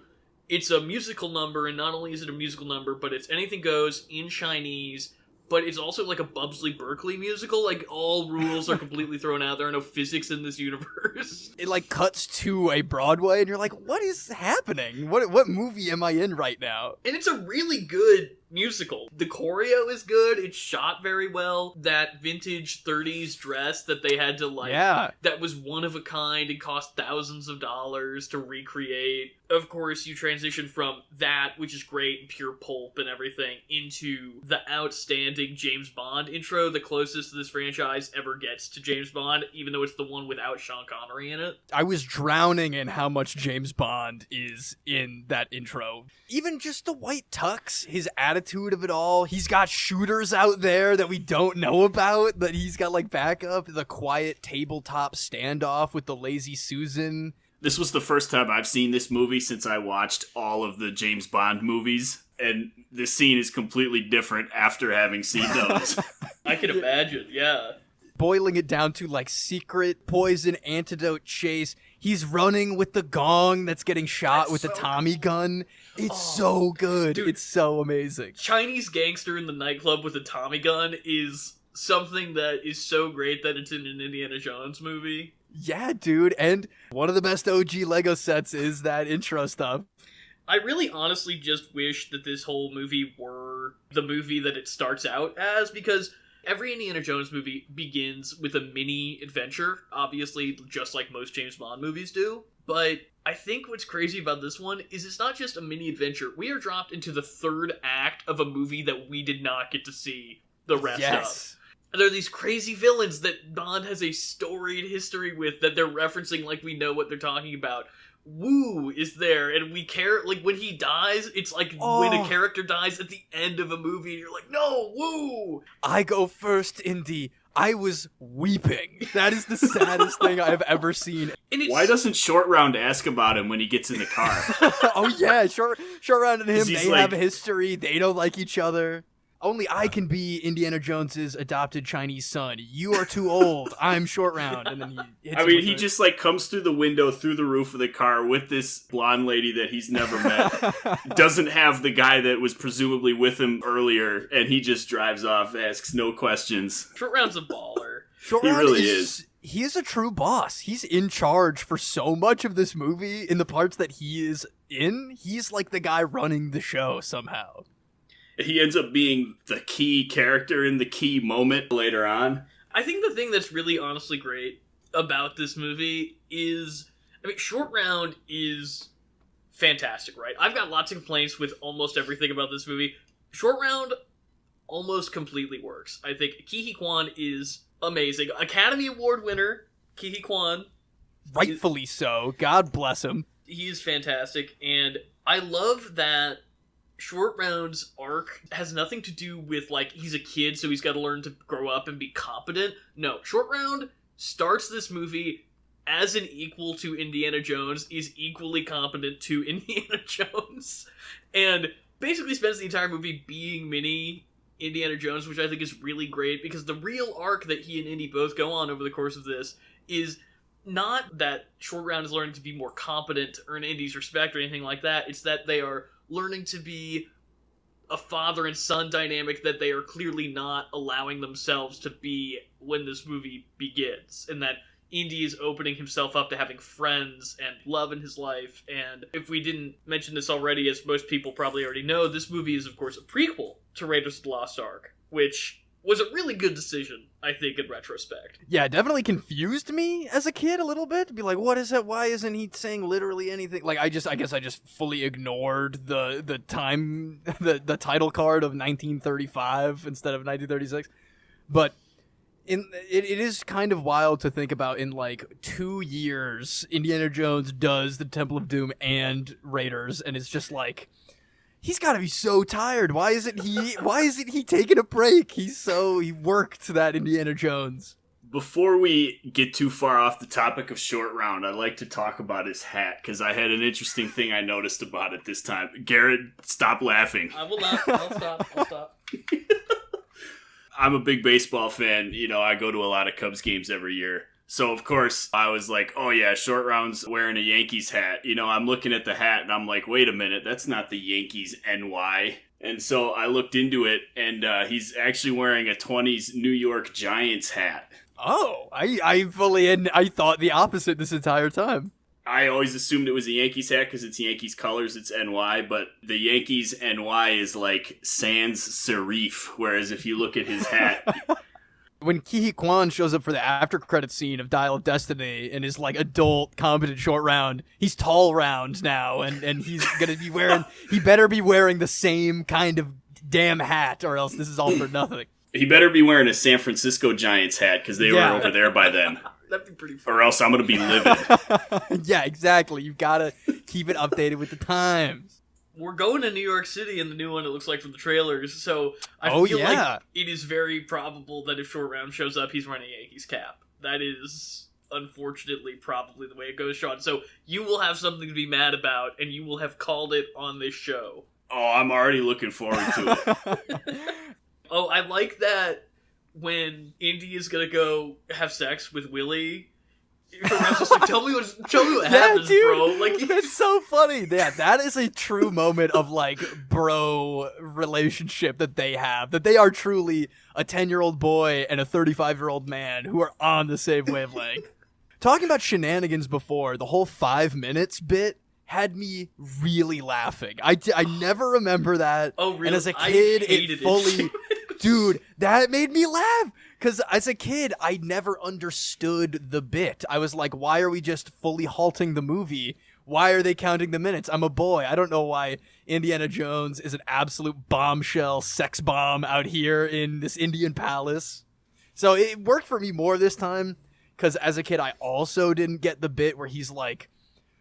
it's a musical number, and not only is it a musical number, but it's Anything Goes in Chinese, but it's also like a Bubsley Berkeley musical. Like, all rules are completely thrown out. There are no physics in this universe. It, like, cuts to a Broadway, and you're like, what is happening? What movie am I in right now? And it's a really good musical. The choreo is good. It's shot very well. That vintage 30s dress that they had to, like, that was one of a kind and cost thousands of dollars to recreate. Of course, you transition from that, which is great and pure pulp and everything, into the outstanding James Bond intro, the closest this franchise ever gets to James Bond, even though it's the one without Sean Connery in it. I was drowning in how much James Bond is in that intro. Even just the white tux, his attitude of it all. He's got shooters out there that we don't know about, that he's got, like, backup. The quiet tabletop standoff with the lazy Susan. This was the first time I've seen this movie since I watched all of the James Bond movies, and this scene is completely different after having seen those. I can imagine, yeah. Boiling it down to, like, secret poison antidote chase. He's running with the gong that's getting shot with the Tommy gun. It's so good. Dude, it's so amazing. Chinese gangster in the nightclub with a Tommy gun is something that is so great that it's in an Indiana Jones movie. Yeah, dude. And one of the best OG Lego sets is that intro stuff. I really honestly just wish that this whole movie were the movie that it starts out as, because every Indiana Jones movie begins with a mini adventure, obviously, just like most James Bond movies do. But I think what's crazy about this one is it's not just a mini adventure. We are dropped into the third act of a movie that we did not get to see the rest of. There are these crazy villains that Bond has a storied history with that they're referencing like we know what they're talking about. Wu is there, and we care, like, when he dies, it's like when a character dies at the end of a movie, and you're like, no, Wu! I go first, Indy. I was weeping. That is the saddest thing I've ever seen. Why doesn't Short Round ask about him when he gets in the car? Oh yeah, Short Round and him, they like, have a history, they don't like each other. Only I can be Indiana Jones's adopted Chinese son. You are too old. I'm Short Round. And then he just, like, comes through the window, through the roof of the car with this blonde lady that he's never met. Doesn't have the guy that was presumably with him earlier, and he just drives off, asks no questions. Short Round's a baller. Short Round really is. He is a true boss. He's in charge for so much of this movie. In the parts that he is in, he's like the guy running the show somehow. He ends up being the key character in the key moment later on. I think the thing that's really honestly great about this movie is, I mean, Short Round is fantastic, right? I've got lots of complaints with almost everything about this movie. Short Round almost completely works. I think Ke Huy Quan is amazing. Academy Award winner, Ke Huy Quan. Rightfully so. God bless him. He is fantastic, and I love that Short Round's arc has nothing to do with, like, he's a kid, so he's got to learn to grow up and be competent. No, Short Round starts this movie as an equal to Indiana Jones, is equally competent to Indiana Jones, and basically spends the entire movie being mini Indiana Jones, which I think is really great, because the real arc that he and Indy both go on over the course of this is not that Short Round is learning to be more competent to earn Indy's respect or anything like that. It's that they are learning to be a father and son dynamic that they are clearly not allowing themselves to be when this movie begins, and that Indy is opening himself up to having friends and love in his life. And if we didn't mention this already, as most people probably already know, this movie is, of course, a prequel to Raiders of the Lost Ark, which was a really good decision, I think, in retrospect. Yeah, it definitely confused me as a kid a little bit. Be like, what is it? Why isn't he saying literally anything? Like, I guess I just fully ignored the time, the title card of 1935 instead of 1936. But it is kind of wild to think about. In like 2 years, Indiana Jones does the Temple of Doom and Raiders, and it's just like, he's got to be so tired. Why isn't he taking a break? He worked that Indiana Jones. Before we get too far off the topic of Short Round, I'd like to talk about his hat, because I had an interesting thing I noticed about it this time. Garrett, stop laughing. I will not. I'll stop. I'm a big baseball fan. You know, I go to a lot of Cubs games every year. So, of course, I was like, oh, yeah, Short Round's wearing a Yankees hat. You know, I'm looking at the hat, and I'm like, wait a minute, that's not the Yankees NY. And so I looked into it, and he's actually wearing a 20s New York Giants hat. Oh, I thought the opposite this entire time. I always assumed it was a Yankees hat because it's Yankees colors, it's NY, but the Yankees NY is like sans serif, whereas if you look at his hat... When Ki Kwan shows up for the after credit scene of Dial of Destiny and is like adult, competent Short Round, he's Tall Round now, and he's gonna be he better be wearing the same kind of damn hat, or else this is all for nothing. He better be wearing a San Francisco Giants hat, because they were over there by then. That'd be pretty fun. Or else I'm gonna be livid. Yeah, exactly. You've gotta keep it updated with the times. We're going to New York City in the new one, it looks like, from the trailers, so I feel like it is very probable that if Short Round shows up, he's wearing a Yankees cap. That is, unfortunately, probably the way it goes, Sean. So you will have something to be mad about, and you will have called it on this show. Oh, I'm already looking forward to it. Oh, I like that when Indy is gonna go have sex with Willie... Cormac's just like, tell me what happens, dude, bro. Like, it's so funny. Yeah, that is a true moment of like bro relationship that they have. That they are truly a 10-year-old boy and a 35-year-old man who are on the same wavelength. Talking about shenanigans before, the whole 5 minutes bit had me really laughing. I never remember that. Oh, really? And as a kid, it fully... Dude, that made me laugh. Because as a kid, I never understood the bit. I was like, why are we just fully halting the movie? Why are they counting the minutes? I'm a boy. I don't know why Indiana Jones is an absolute bombshell sex bomb out here in this Indian palace. So it worked for me more this time. Because as a kid, I also didn't get the bit where he's like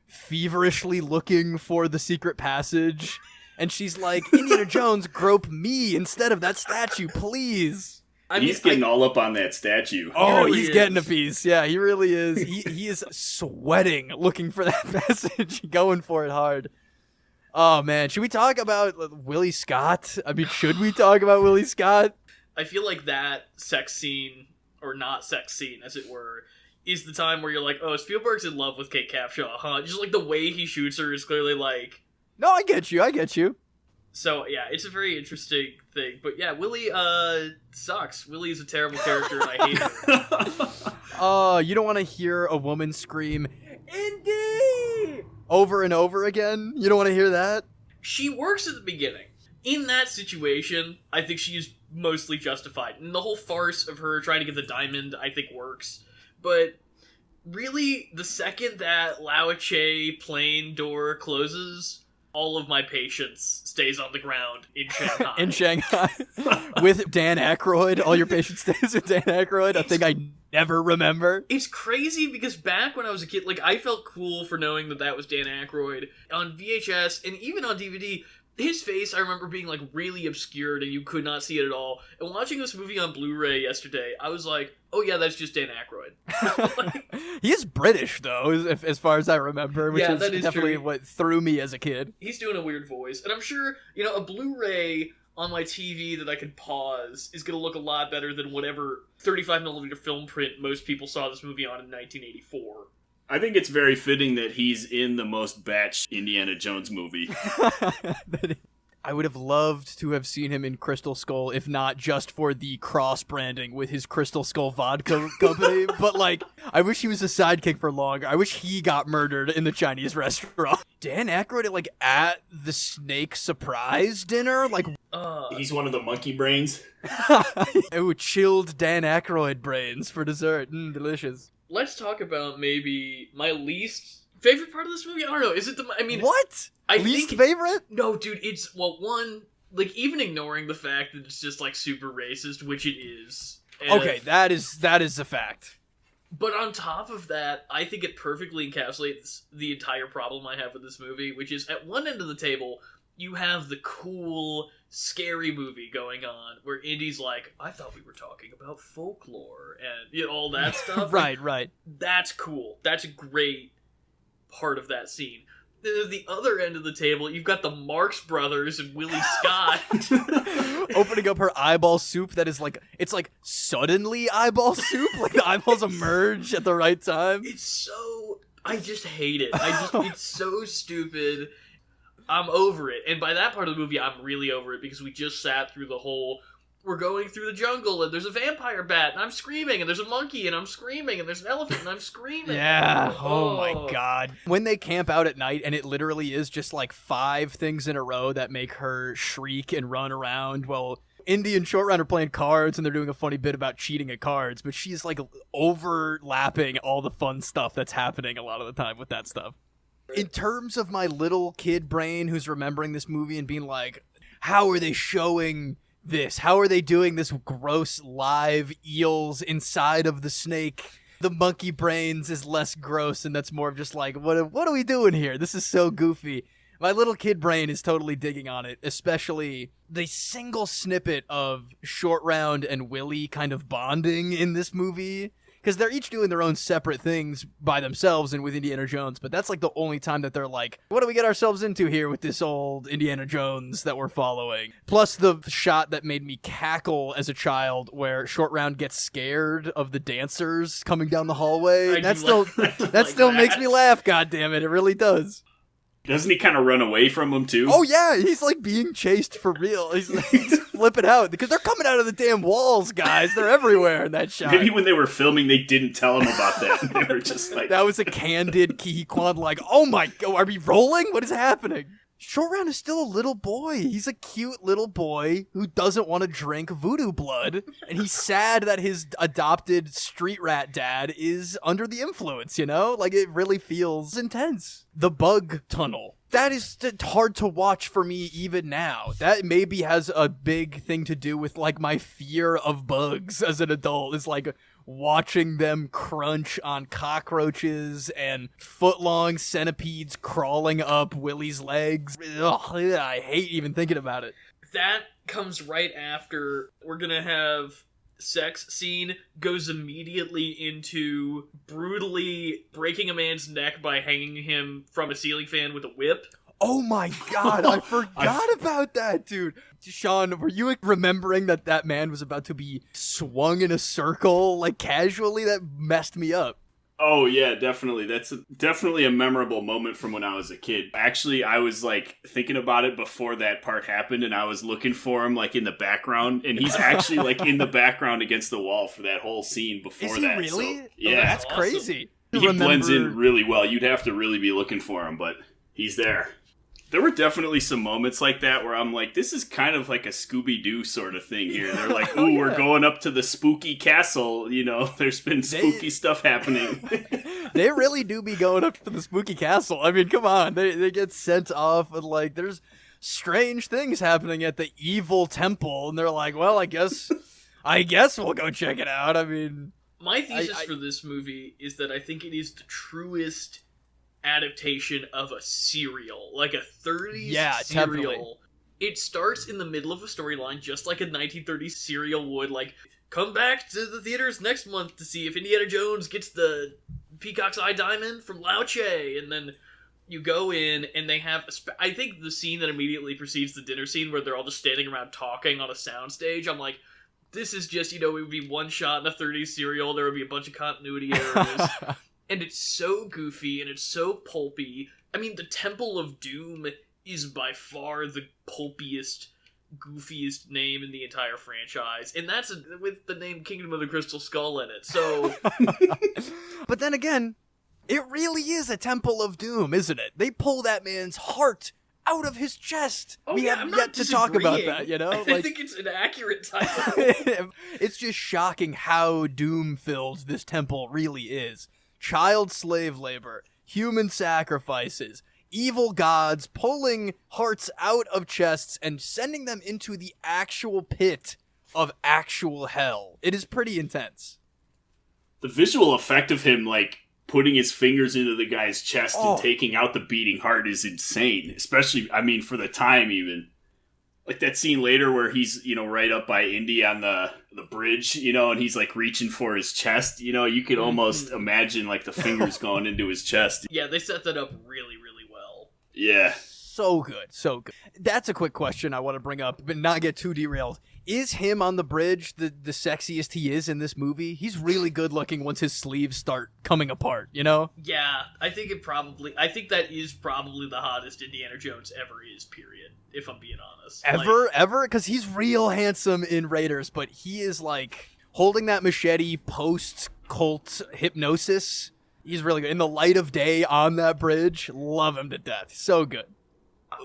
feverishly looking for the secret passage. And she's like, Indiana Jones, grope me instead of that statue, please. He's getting all up on that statue. Oh, really he's is. getting a piece. Yeah, he really is. He is sweating looking for that message, going for it hard. Oh, man. Should we talk about Willie Scott? I mean, should we talk about Willie Scott? I feel like that sex scene, or not sex scene, as it were, is the time where you're like, oh, Spielberg's in love with Kate Capshaw, huh? Just like the way he shoots her is clearly like... No, I get you. So, yeah, it's a very interesting thing. But yeah, Willie, sucks. Willie is a terrible character, and I hate her. You don't want to hear a woman scream, Indy! Over and over again? You don't want to hear that? She works at the beginning. In that situation, I think she is mostly justified. And the whole farce of her trying to get the diamond, I think, works. But really, the second that Lao Che plane door closes... all of my patience stays on the ground in Shanghai. In Shanghai. With Dan Aykroyd. All your patience stays with Dan Aykroyd. A thing I never remember. It's crazy because back when I was a kid, like, I felt cool for knowing that was Dan Aykroyd. On VHS and even on DVD, his face, I remember being, like, really obscured and you could not see it at all. And watching this movie on Blu-ray yesterday, I was like, oh yeah, that's just Dan Aykroyd. He is British, though, as far as I remember, which Yeah, is that is definitely true. what threw me as a kid. He's doing a weird voice. And I'm sure, a Blu-ray on my TV that I could pause is going to look a lot better than whatever 35mm film print most people saw this movie on in 1984. I think it's very fitting that he's in the most batched Indiana Jones movie. I would have loved to have seen him in Crystal Skull, if not just for the cross-branding with his Crystal Skull vodka company. But, like, I wish he was a sidekick for longer. I wish he got murdered in the Chinese restaurant. Dan Aykroyd like at the snake surprise dinner? Like, He's one of the monkey brains. ooh, chilled Dan Aykroyd brains for dessert. Delicious. Let's talk about maybe my least favorite part of this movie. I don't know. Is it What? Least favorite? No, dude. It's one. Like, even ignoring the fact that it's just like super racist, which it is. Okay, that is a fact. But on top of that, I think it perfectly encapsulates the entire problem I have with this movie, which is at one end of the table, you have the cool, scary movie going on, where Indy's like, I thought we were talking about folklore, and all that stuff. Right. That's cool. That's a great part of that scene. Then at the other end of the table, you've got the Marx Brothers and Willie Scott. Opening up her eyeball soup that is like, it's like suddenly eyeball soup. Like the eyeballs emerge at the right time. I just hate it. It's so stupid. I'm over it. And by that part of the movie, I'm really over it because we just sat through the whole, we're going through the jungle and there's a vampire bat and I'm screaming and there's a monkey and I'm screaming and there's an elephant and I'm screaming. Yeah. Oh my God. When they camp out at night and it literally is just like 5 things in a row that make her shriek and run around while Indy and Short Round are playing cards and they're doing a funny bit about cheating at cards, but she's like overlapping all the fun stuff that's happening a lot of the time with that stuff. In terms of my little kid brain who's remembering this movie and being like, how are they showing this? How are they doing this gross live eels inside of the snake? The monkey brains is less gross, and that's more of just like, what are we doing here? This is so goofy. My little kid brain is totally digging on it, especially the single snippet of Short Round and Willie kind of bonding in this movie. Because they're each doing their own separate things by themselves and with Indiana Jones, but that's like the only time that they're like, what do we get ourselves into here with this old Indiana Jones that we're following? Plus the shot that made me cackle as a child where Short Round gets scared of the dancers coming down the hallway. That still makes me laugh, goddammit. It really does. Doesn't he kind of run away from them, too? Oh, yeah. He's, like, being chased for real. He's flipping out. Because they're coming out of the damn walls, guys. They're everywhere in that shot. Maybe when they were filming, they didn't tell him about that. They were just like... That was a candid Ki-Kwan, like, oh my God, are we rolling? What is happening? Short Round is still a little boy. He's a cute little boy who doesn't want to drink voodoo blood. And he's sad that his adopted street rat dad is under the influence, you know? Like, it really feels intense. The bug tunnel. That is hard to watch for me even now. That maybe has a big thing to do with, like, my fear of bugs as an adult. Is like watching them crunch on cockroaches and foot-long centipedes crawling up Willie's legs. Ugh, I hate even thinking about it. That comes right after we're gonna have sex scene, goes immediately into brutally breaking a man's neck by hanging him from a ceiling fan with a whip. Oh my God, I forgot about that, dude. Sean, were you remembering that man was about to be swung in a circle, like, casually? That messed me up. Oh, yeah, definitely. That's definitely a memorable moment from when I was a kid. Actually, I was, like, thinking about it before that part happened, and I was looking for him, like, in the background, and he's actually, like, in the background against the wall for that whole scene before that. Is he really? So, yeah. Oh, that's awesome. crazy. He blends in really well. You'd have to really be looking for him, but he's there. There were definitely some moments like that where I'm like, this is kind of like a Scooby-Doo sort of thing here. They're like, ooh, we're going up to the spooky castle. You know, there's been spooky stuff happening. They really do be going up to the spooky castle. I mean, come on. They get sent off and, like, there's strange things happening at the evil temple. And they're like, well, I guess we'll go check it out. I mean... My thesis for this movie is that I think it is the truest adaptation of a serial, like a 30s serial. Definitely. It starts in the middle of a storyline, just like a 1930s serial would. Like, come back to the theaters next month to see if Indiana Jones gets the Peacock's Eye Diamond from Lauche, and then you go in and they have I think the scene that immediately precedes the dinner scene where they're all just standing around talking on a soundstage. I'm like, this is just, it would be one shot in a 30s serial, there would be a bunch of continuity errors. And it's so goofy, and it's so pulpy. I mean, the Temple of Doom is by far the pulpiest, goofiest name in the entire franchise. And that's with the name Kingdom of the Crystal Skull in it, so... But then again, It really is a Temple of Doom, isn't it? They pull that man's heart out of his chest. We have yet to talk about that, you know? I think it's an accurate title. It's just shocking how doom-filled this temple really is. Child slave labor, human sacrifices, evil gods pulling hearts out of chests and sending them into the actual pit of actual hell. It is pretty intense. The visual effect of him, like, putting his fingers into the guy's chest and taking out the beating heart is insane. Especially, I mean, for the time even. Like that scene later where he's, you know, right up by Indy on the bridge, you know, and he's like reaching for his chest, you know, you could almost imagine like the fingers going into his chest. Yeah, they set that up really, really well. Yeah. So good, so good. That's a quick question I want to bring up, but not get too derailed. Is him on the bridge the sexiest he is in this movie? He's really good looking once his sleeves start coming apart, you know? Yeah, I think that is probably the hottest Indiana Jones ever is, period, if I'm being honest. Ever? Because he's real handsome in Raiders, but he is like holding that machete post-cult hypnosis. He's really good. In the light of day on that bridge, love him to death. So good.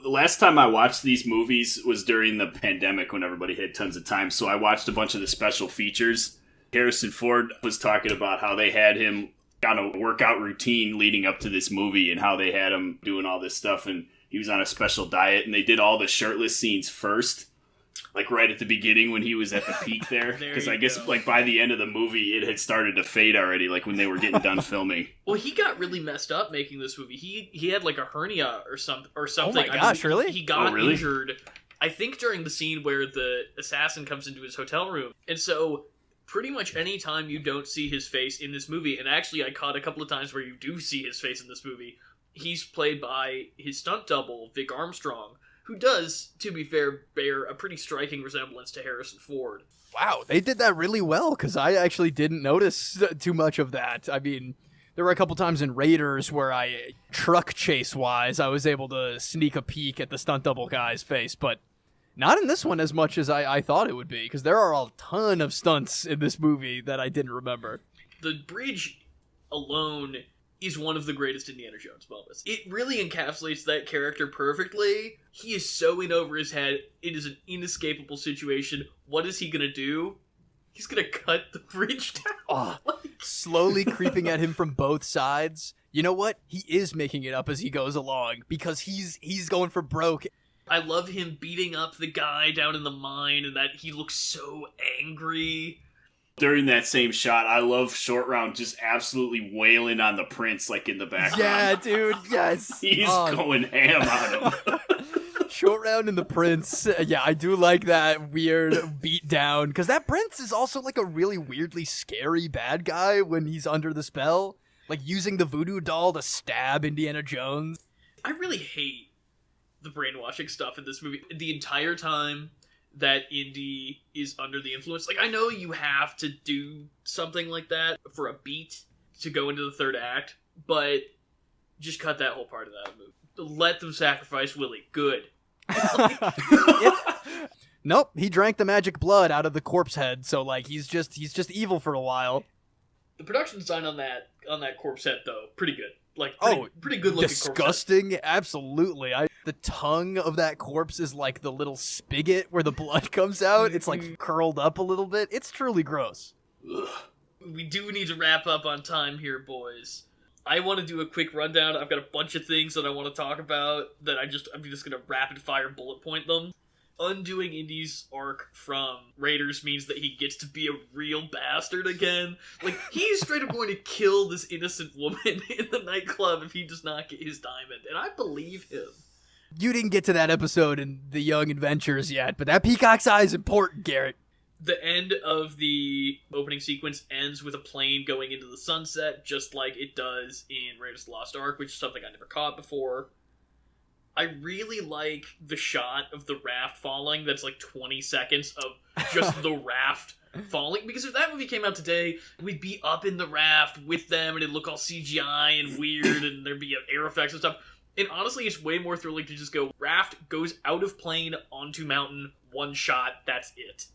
The last time I watched these movies was during the pandemic when everybody had tons of time, so I watched a bunch of the special features. Harrison Ford was talking about how they had him on a workout routine leading up to this movie and how they had him doing all this stuff, and he was on a special diet, and they did all the shirtless scenes first, like right at the beginning when he was at the peak there. Because I guess like by the end of the movie, it had started to fade already, like when they were getting done filming. Well, he got really messed up making this movie. He had like a hernia or something. Oh my gosh, really? He got injured, I think, during the scene where the assassin comes into his hotel room. And so pretty much any time you don't see his face in this movie, and actually I caught a couple of times where you do see his face in this movie, he's played by his stunt double, Vic Armstrong, who does, to be fair, bear a pretty striking resemblance to Harrison Ford. Wow, they did that really well, because I actually didn't notice too much of that. I mean, there were a couple times in Raiders where truck chase-wise, I was able to sneak a peek at the stunt double guy's face, but not in this one as much as I thought it would be, because there are a ton of stunts in this movie that I didn't remember. The bridge alone is one of the greatest Indiana Jones moments. It really encapsulates that character perfectly. He is so in over his head. It is an inescapable situation. What is he gonna do? He's gonna cut the bridge down. Slowly creeping at him from both sides. You know what? He is making it up as he goes along, because he's going for broke. I love him beating up the guy down in the mine, and that he looks so angry. During that same shot, I love Short Round just absolutely wailing on the prince, like, in the background. Yeah, dude, yes. He's going ham on him. Short Round and the prince. Yeah, I do like that weird beat down, because that prince is also, like, a really weirdly scary bad guy when he's under the spell. Like, using the voodoo doll to stab Indiana Jones. I really hate the brainwashing stuff in this movie. The entire time that Indy is under the influence. Like, I know you have to do something like that for a beat to go into the third act, but just cut that whole part of that movie. Let them sacrifice Willie. Good. Nope, he drank the magic blood out of the corpse head, so, like, he's just evil for a while. The production design on that corpse head, though, pretty good. Like, pretty good looking. Disgusting, corpse head. Absolutely. The tongue of that corpse is like the little spigot where the blood comes out. It's like curled up a little bit. It's truly gross. Ugh. We do need to wrap up on time here, boys. I want to do a quick rundown. I've got a bunch of things that I want to talk about that I'm just going to rapid fire bullet point them. Undoing Indy's arc from Raiders means that he gets to be a real bastard again. Like, he's straight up going to kill this innocent woman in the nightclub if he does not get his diamond, and I believe him. You didn't get to that episode in The Young Adventures yet, but that peacock's eye is important, Garrett. The end of the opening sequence ends with a plane going into the sunset, just like it does in Raiders of the Lost Ark, which is something I never caught before. I really like the shot of the raft falling that's like 20 seconds of just the raft falling. Because if that movie came out today, we'd be up in the raft with them and it'd look all CGI and weird and there'd be air effects and stuff. And honestly, it's way more thrilling to just go, raft goes out of plane onto mountain, one shot, that's it.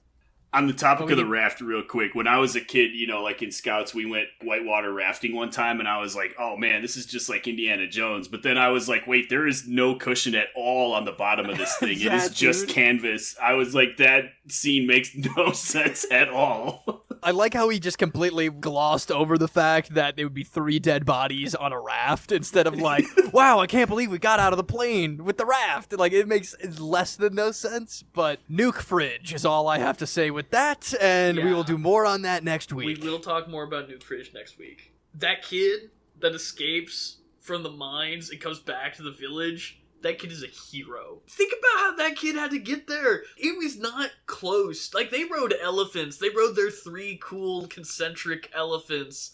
On the topic of the raft, real quick, when I was a kid, like in Scouts, we went whitewater rafting one time, and I was like, oh man, this is just like Indiana Jones. But then I was like, wait, there is no cushion at all on the bottom of this thing. It is just canvas. I was like, that scene makes no sense at all. I like how he just completely glossed over the fact that there would be 3 dead bodies on a raft instead of like, wow, I can't believe we got out of the plane with the raft. Like, it makes less than no sense, but nuke fridge is all I have to say with that, and we will do more on that next week. We will talk more about nuke fridge next week. That kid that escapes from the mines and comes back to the village, that kid is a hero. Think about how that kid had to get there. It was not close. Like, they rode elephants. They rode their 3 cool concentric elephants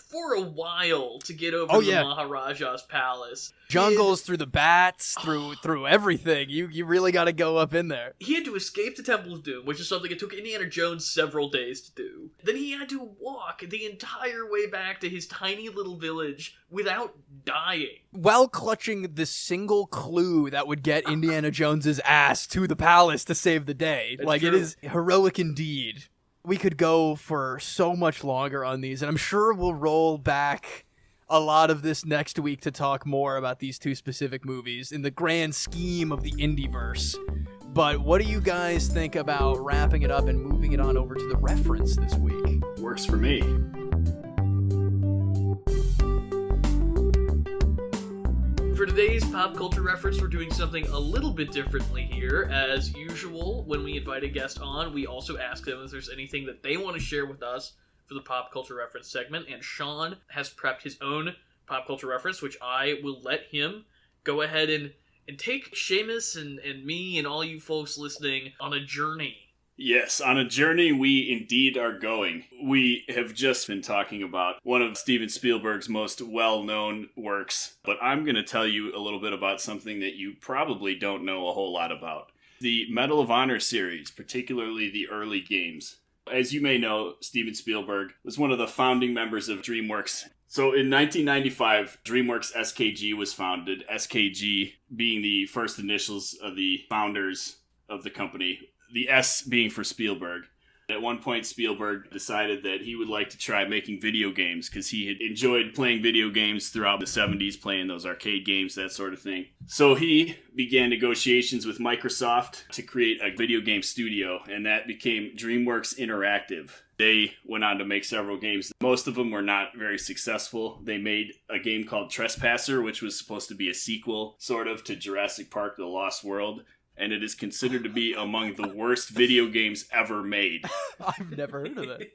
for a while to get over the Maharaja's palace. Jungles, through the bats, through everything. You really got to go up in there. He had to escape the Temple of Doom, which is something it took Indiana Jones several days to do. Then he had to walk the entire way back to his tiny little village without dying. While clutching the single clue that would get Indiana Jones's ass to the palace to save the day. That's like, true. It is heroic indeed. We could go for so much longer on these, and I'm sure we'll roll back a lot of this next week to talk more about these 2 specific movies in the grand scheme of the Indieverse. But what do you guys think about wrapping it up and moving it on over to the reference this week? Works for me. For today's pop culture reference, we're doing something a little bit differently here. As usual, when we invite a guest on, we also ask them if there's anything that they want to share with us for the pop culture reference segment. And Sean has prepped his own pop culture reference, which I will let him go ahead and take Seamus and me and all you folks listening on a journey. Yes, on a journey we indeed are going. We have just been talking about one of Steven Spielberg's most well-known works, but I'm going to tell you a little bit about something that you probably don't know a whole lot about. The Medal of Honor series, particularly the early games. As you may know, Steven Spielberg was one of the founding members of DreamWorks. So in 1995, DreamWorks SKG was founded, SKG being the first initials of the founders of the company. The S being for Spielberg. At one point, Spielberg decided that he would like to try making video games because he had enjoyed playing video games throughout the 70s, playing those arcade games, that sort of thing. So he began negotiations with Microsoft to create a video game studio, and that became DreamWorks Interactive. They went on to make several games. Most of them were not very successful. They made a game called Trespasser, which was supposed to be a sequel, sort of, to Jurassic Park: The Lost World. And it is considered to be among the worst video games ever made. I've never heard of it.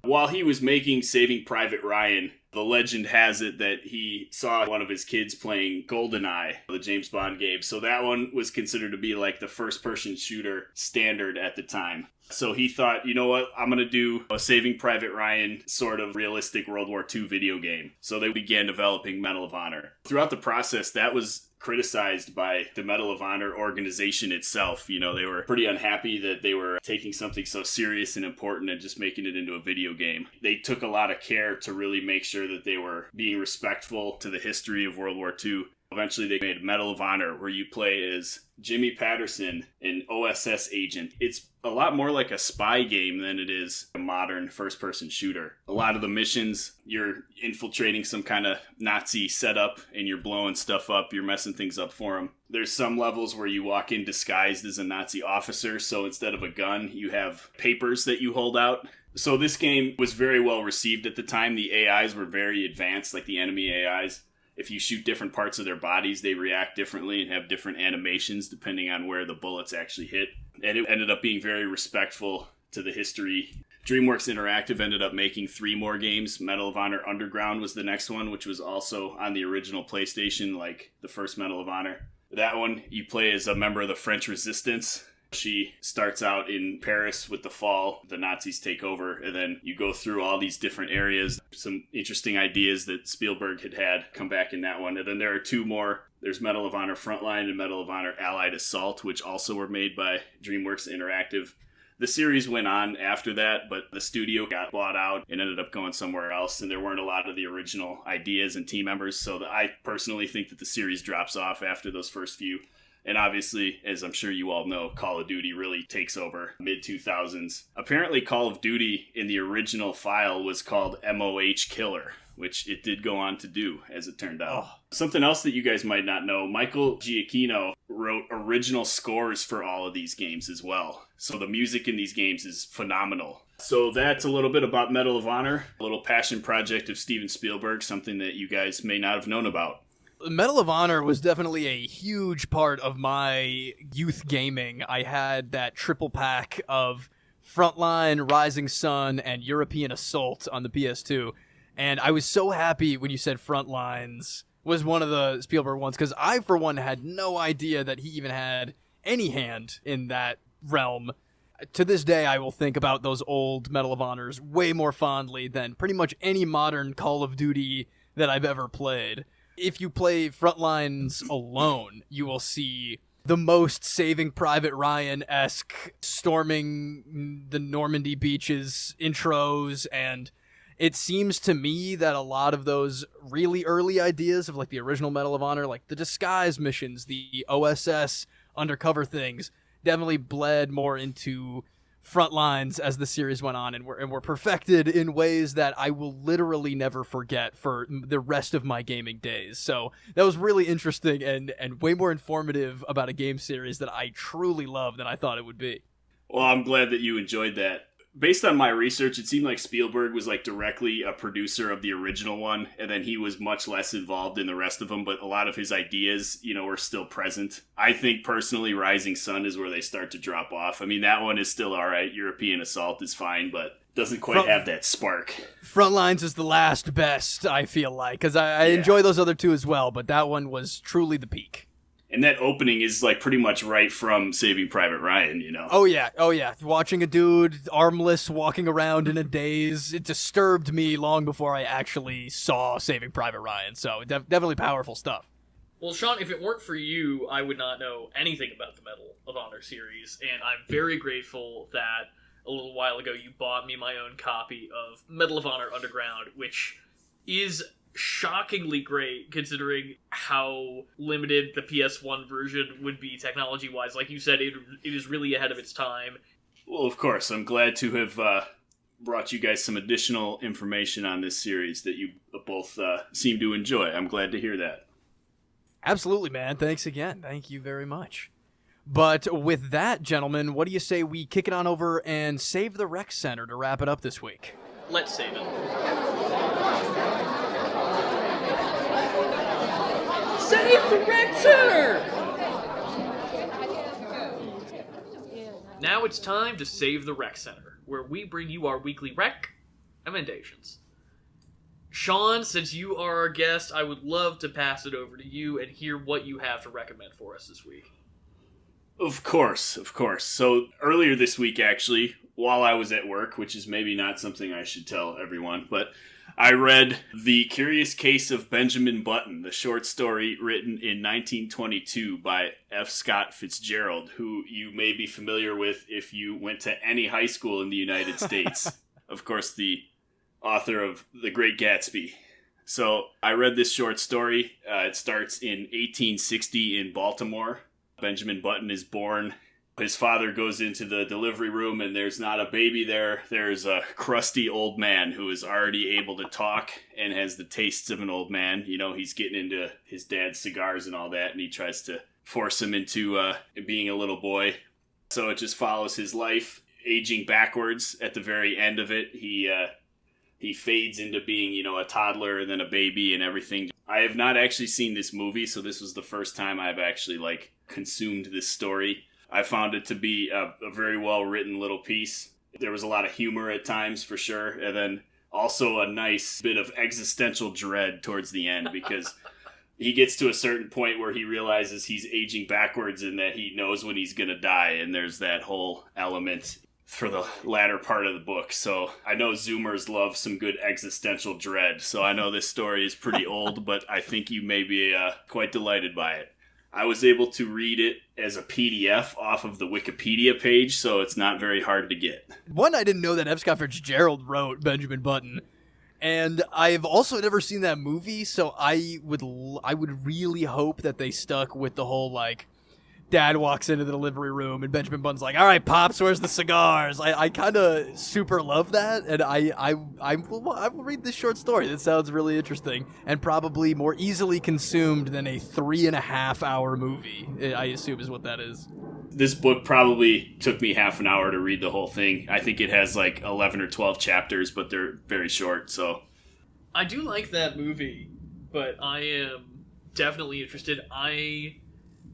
While he was making Saving Private Ryan, the legend has it that he saw one of his kids playing GoldenEye, the James Bond game. So that one was considered to be like the first-person shooter standard at the time. So he thought, you know what, I'm going to do a Saving Private Ryan sort of realistic World War II video game. So they began developing Medal of Honor. Throughout the process, that was criticized by the Medal of Honor organization itself. You know, they were pretty unhappy that they were taking something so serious and important and just making it into a video game. They took a lot of care to really make sure that they were being respectful to the history of World War II. Eventually, they made Medal of Honor, where you play as Jimmy Patterson, an OSS agent. It's a lot more like a spy game than it is a modern first-person shooter. A lot of the missions, you're infiltrating some kind of Nazi setup, and you're blowing stuff up, you're messing things up for them. There's some levels where you walk in disguised as a Nazi officer, so instead of a gun, you have papers that you hold out. So this game was very well received at the time. The AIs were very advanced, like the enemy AIs. If you shoot different parts of their bodies, they react differently and have different animations depending on where the bullets actually hit. And it ended up being very respectful to the history. DreamWorks Interactive ended up making 3 more games. Medal of Honor Underground was the next one, which was also on the original PlayStation, like the first Medal of Honor. That one, you play as a member of the French Resistance. She starts out in Paris with the fall, the Nazis take over, and then you go through all these different areas. Some interesting ideas that Spielberg had come back in that one. And then there are 2 more. There's Medal of Honor Frontline and Medal of Honor Allied Assault, which also were made by DreamWorks Interactive. The series went on after that, but the studio got bought out and ended up going somewhere else, and there weren't a lot of the original ideas and team members, so I personally think that the series drops off after those first few. And obviously, as I'm sure you all know, Call of Duty really takes over mid-2000s. Apparently, Call of Duty in the original file was called MOH Killer, which it did go on to do, as it turned out. Something else that you guys might not know, Michael Giacchino wrote original scores for all of these games as well. So the music in these games is phenomenal. So that's a little bit about Medal of Honor, a little passion project of Steven Spielberg, something that you guys may not have known about. Medal of Honor was definitely a huge part of my youth gaming. I had that triple pack of Frontline, Rising Sun, and European Assault on the PS2. And I was so happy when you said Frontlines was one of the Spielberg ones, because I, for one, had no idea that he even had any hand in that realm. To this day, I will think about those old Medal of Honors way more fondly than pretty much any modern Call of Duty that I've ever played. If you play Frontlines alone, you will see the most Saving Private Ryan-esque storming the Normandy beaches intros, and it seems to me that a lot of those really early ideas of like the original Medal of Honor, like the disguise missions, the OSS undercover things, definitely bled more into Frontlines as the series went on, and were perfected in ways that I will literally never forget for the rest of my gaming days. So that was really interesting and way more informative about a game series that I truly love than I thought it would be. Well, I'm glad that you enjoyed that. Based on my research, it seemed like Spielberg was like directly a producer of the original one, and then he was much less involved in the rest of them, but a lot of his ideas, were still present. I think personally Rising Sun is where they start to drop off. I mean, that one is still alright. European Assault is fine, but doesn't quite have that spark. Frontlines is the last best, I feel like, because I enjoy those other two as well, but that one was truly the peak. And that opening is like pretty much right from Saving Private Ryan, Oh yeah. Watching a dude armless walking around in a daze, it disturbed me long before I actually saw Saving Private Ryan. So definitely powerful stuff. Well, Sean, if it weren't for you, I would not know anything about the Medal of Honor series, and I'm very grateful that a little while ago you bought me my own copy of Medal of Honor Underground, which is shockingly great considering how limited the PS1 version would be technology-wise. Like you said, it is really ahead of its time. Well, of course, I'm glad to have brought you guys some additional information on this series that you both seem to enjoy. I'm glad to hear that. Absolutely, man. Thanks again. Thank you very much. But with that, gentlemen, what do you say we kick it on over and save the rec center to wrap it up this week? Let's save it. Save the rec center! Now it's time to save the rec center, where we bring you our weekly recommendations. Sean, since you are our guest, I would love to pass it over to you and hear what you have to recommend for us this week. Of course. So earlier this week, actually, while I was at work, which is maybe not something I should tell everyone, but I read The Curious Case of Benjamin Button, the short story written in 1922 by F. Scott Fitzgerald, who you may be familiar with if you went to any high school in the United States. Of course, the author of The Great Gatsby. So I read this short story. It starts in 1860 in Baltimore. Benjamin Button is born. His father goes into the delivery room and there's not a baby there. There's a crusty old man who is already able to talk and has the tastes of an old man. He's getting into his dad's cigars and all that, and he tries to force him into being a little boy. So it just follows his life, aging backwards. At the very end of it, he fades into being, a toddler and then a baby and everything. I have not actually seen this movie, so this was the first time I've actually, consumed this story. I found it to be a very well-written little piece. There was a lot of humor at times, for sure, and then also a nice bit of existential dread towards the end, because he gets to a certain point where he realizes he's aging backwards and that he knows when he's going to die, and there's that whole element for the latter part of the book. So I know Zoomers love some good existential dread, so I know this story is pretty old, but I think you may be quite delighted by it. I was able to read it as a PDF off of the Wikipedia page, so it's not very hard to get. One, I didn't know that F. Scott Fitzgerald wrote Benjamin Button, and I've also never seen that movie, so I would really hope that they stuck with the whole, Dad walks into the delivery room and Benjamin Button's like, all right, Pops, where's the cigars? I kind of super love that, and I will read this short story. That sounds really interesting and probably more easily consumed than a 3.5 hour movie, I assume is what that is. This book probably took me half an hour to read the whole thing. I think it has like 11 or 12 chapters, but they're very short, so. I do like that movie, but I am definitely interested. I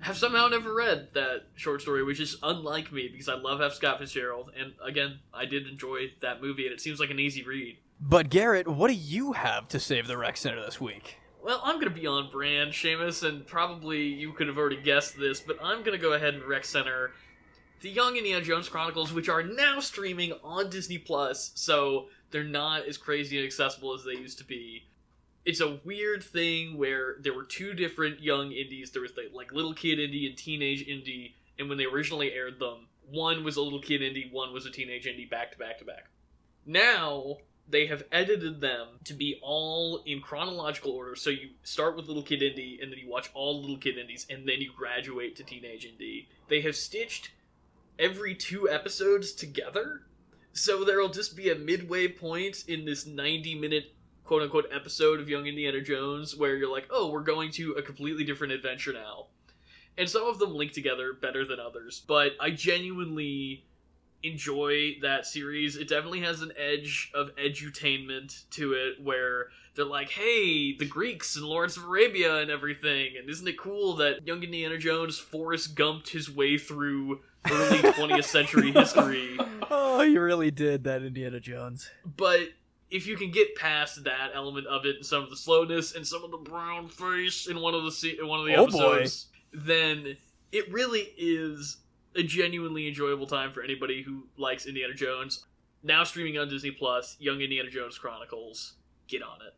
have somehow never read that short story, which is unlike me because I love F. Scott Fitzgerald, and again, I did enjoy that movie, and it seems like an easy read. But Garrett, what do you have to save the Rec Center this week? Well, I'm going to be on brand, Seamus, and probably you could have already guessed this, but I'm going to go ahead and Rec Center the Young Indiana Jones Chronicles, which are now streaming on Disney+, so they're not as crazy and accessible as they used to be. It's a weird thing where there were two different young indies. There was the little kid indie and teenage indie, and when they originally aired them, one was a little kid indie, one was a teenage indie, back to back to back. Now they have edited them to be all in chronological order, so you start with little kid indie, and then you watch all little kid indies, and then you graduate to teenage indie. They have stitched every 2 episodes together, so there'll just be a midway point in this 90-minute quote-unquote episode of Young Indiana Jones where you're like, oh, we're going to a completely different adventure now. And some of them link together better than others, but I genuinely enjoy that series. It definitely has an edge of edutainment to it where they're like, hey, the Greeks and Lawrence of Arabia and everything, and isn't it cool that young Indiana Jones Forrest Gumped his way through early 20th century history. Oh, you really did that, Indiana Jones. But if you can get past that element of it, and some of the slowness and some of the brown face in one of the episodes, then it really is a genuinely enjoyable time for anybody who likes Indiana Jones. Now streaming on Disney+, Young Indiana Jones Chronicles. Get on it.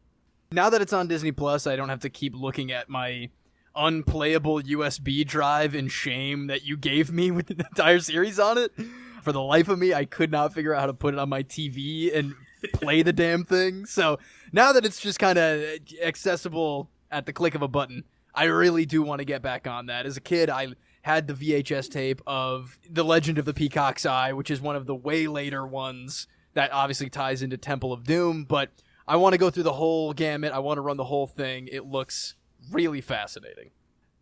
Now that it's on Disney+, I don't have to keep looking at my unplayable USB drive in shame that you gave me with the entire series on it. For the life of me, I could not figure out how to put it on my TV and play the damn thing. So now that it's just kind of accessible at the click of a button, I really do want to get back on that. As a kid, I had the VHS tape of The Legend of the Peacock's Eye, which is one of the way later ones that obviously ties into Temple of Doom, but I want to go through the whole gamut. I want to run the whole thing. It looks really fascinating.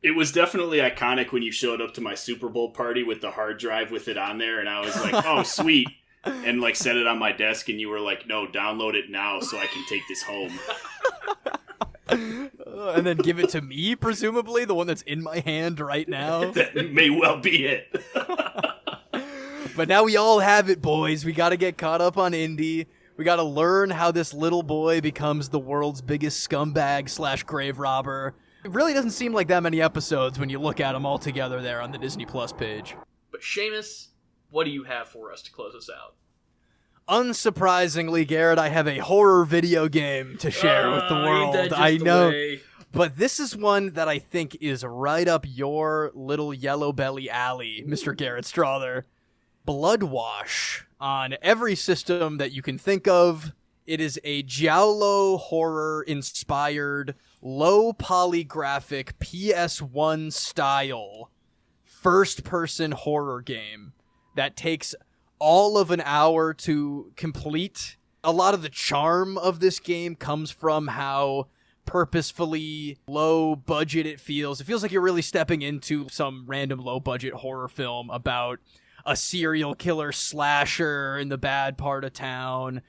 It was definitely iconic when you showed up to my Super Bowl party with the hard drive with it on there, and I was like, oh, sweet, and set it on my desk, and you were like, no, download it now so I can take this home. And then give it to me, presumably, the one that's in my hand right now. That may well be it. But now we all have it, boys. We got to get caught up on Indy. We got to learn how this little boy becomes the world's biggest scumbag / grave robber. It really doesn't seem like that many episodes when you look at them all together there on the Disney Plus page. But Seamus, what do you have for us to close us out? Unsurprisingly, Garrett, I have a horror video game to share with the world. I know. But this is one that I think is right up your little yellow belly alley, Mr. Garrett Strother. Bloodwash on every system that you can think of. It is a giallo horror-inspired, low-polygraphic PS1 style first-person horror game that takes all of an hour to complete. A lot of the charm of this game comes from how purposefully low budget it feels. It feels like you're really stepping into some random low-budget horror film about a serial killer slasher in the bad part of town.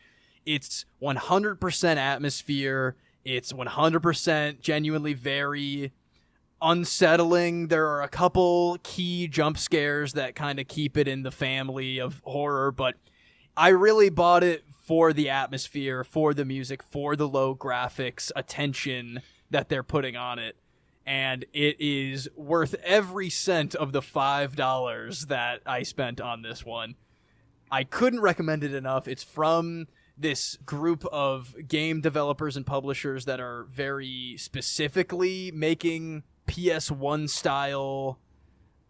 It's 100% atmosphere. It's 100% genuinely very unsettling. There are a couple key jump scares that kind of keep it in the family of horror, but I really bought it for the atmosphere, for the music, for the low graphics attention that they're putting on it. And it is worth every cent of the $5 that I spent on this one. I couldn't recommend it enough. It's from this group of game developers and publishers that are very specifically making PS1 style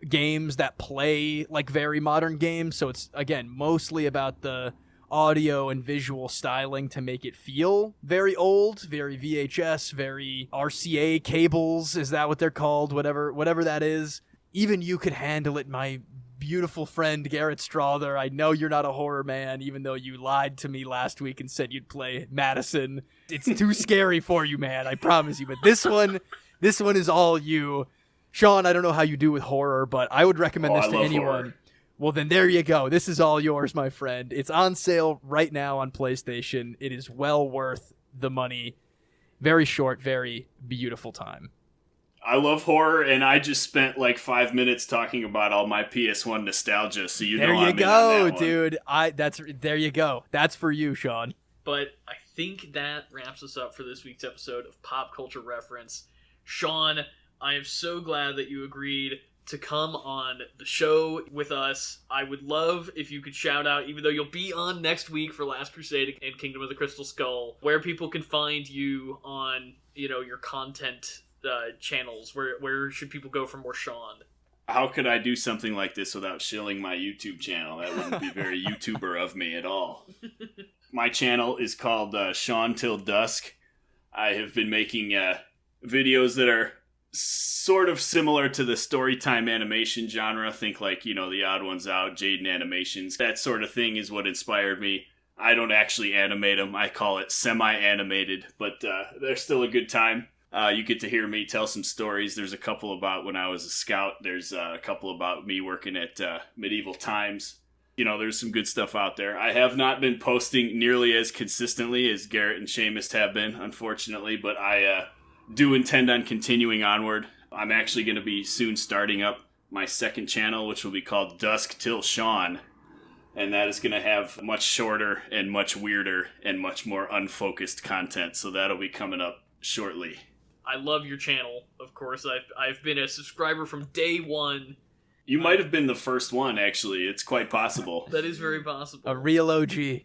games that play like very modern games. So it's, again, mostly about the audio and visual styling to make it feel very old, very VHS, very RCA cables. Is that what they're called? Whatever that is. even you could handle it, my beautiful friend Garrett Strother. I know you're not a horror man, even though you lied to me last week and said you'd play Madison. It's too scary for you, man, I promise you. But this one is all you. Sean, I don't know how you do with horror, but I would recommend this to anyone. Horror. Well, then there you go. This is all yours, my friend. It's on sale right now on PlayStation. It is well worth the money. Very short, very beautiful time. I love horror, and I just spent like 5 minutes talking about all my PS1 nostalgia, so you know I'm in on that one. Dude. There you go. That's for you, Sean. But I think that wraps us up for this week's episode of Pop Culture Reference. Sean, I am so glad that you agreed to come on the show with us. I would love if you could shout out, even though you'll be on next week for Last Crusade and Kingdom of the Crystal Skull, where people can find you on, your content channels. Where should people go for more Sean? How could I do something like this without shilling my YouTube channel? That wouldn't be very YouTuber of me at all. My channel is called Sean Till Dusk. I have been making videos that are sort of similar to the storytime animation genre. Think like, The Odd Ones Out, Jaden Animations. That sort of thing is what inspired me. I don't actually animate them. I call it semi-animated, but they're still a good time. You get to hear me tell some stories. There's a couple about when I was a scout. There's a couple about me working at medieval times. There's some good stuff out there. I have not been posting nearly as consistently as Garrett and Seamus have been, unfortunately, but I do intend on continuing onward. I'm actually going to be soon starting up my second channel, which will be called Dusk Till Sean, and that is going to have much shorter and much weirder and much more unfocused content, so that'll be coming up shortly. I love your channel, of course. I've been a subscriber from day one. You might have been the first one, actually. It's quite possible. That is very possible. A real OG.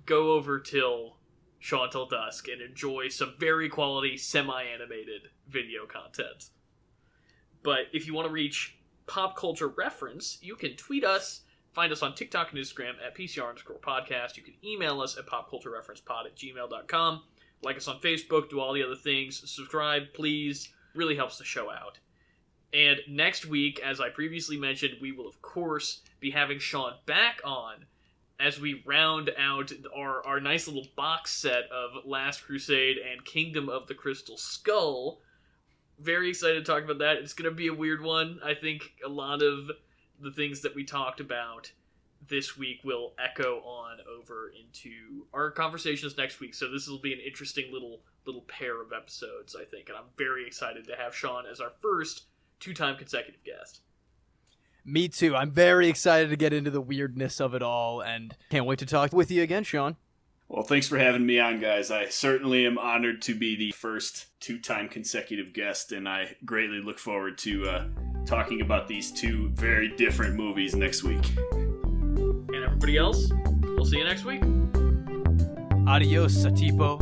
Go over till Sean Till Dusk and enjoy some very quality semi-animated video content. But if you want to reach Pop Culture Reference, you can tweet us, find us on TikTok and Instagram at PCR_podcast. You can email us at popculturereferencepod@gmail.com. Like us on Facebook, do all the other things. Subscribe, please. Really helps the show out. And next week, as I previously mentioned, we will, of course, be having Sean back on as we round out our nice little box set of Last Crusade and Kingdom of the Crystal Skull. Very excited to talk about that. It's going to be a weird one. I think a lot of the things that we talked about this week will echo on over into our conversations next week. So this will be an interesting little pair of episodes, I think. And I'm very excited to have Sean as our first 2-time consecutive guest. Me too. I'm very excited to get into the weirdness of it all, and can't wait to talk with you again, Sean. Well, thanks for having me on, guys. I certainly am honored to be the first 2-time consecutive guest, and I greatly look forward to talking about these two very different movies next week. And everybody else, we'll see you next week. Adios, Satipo.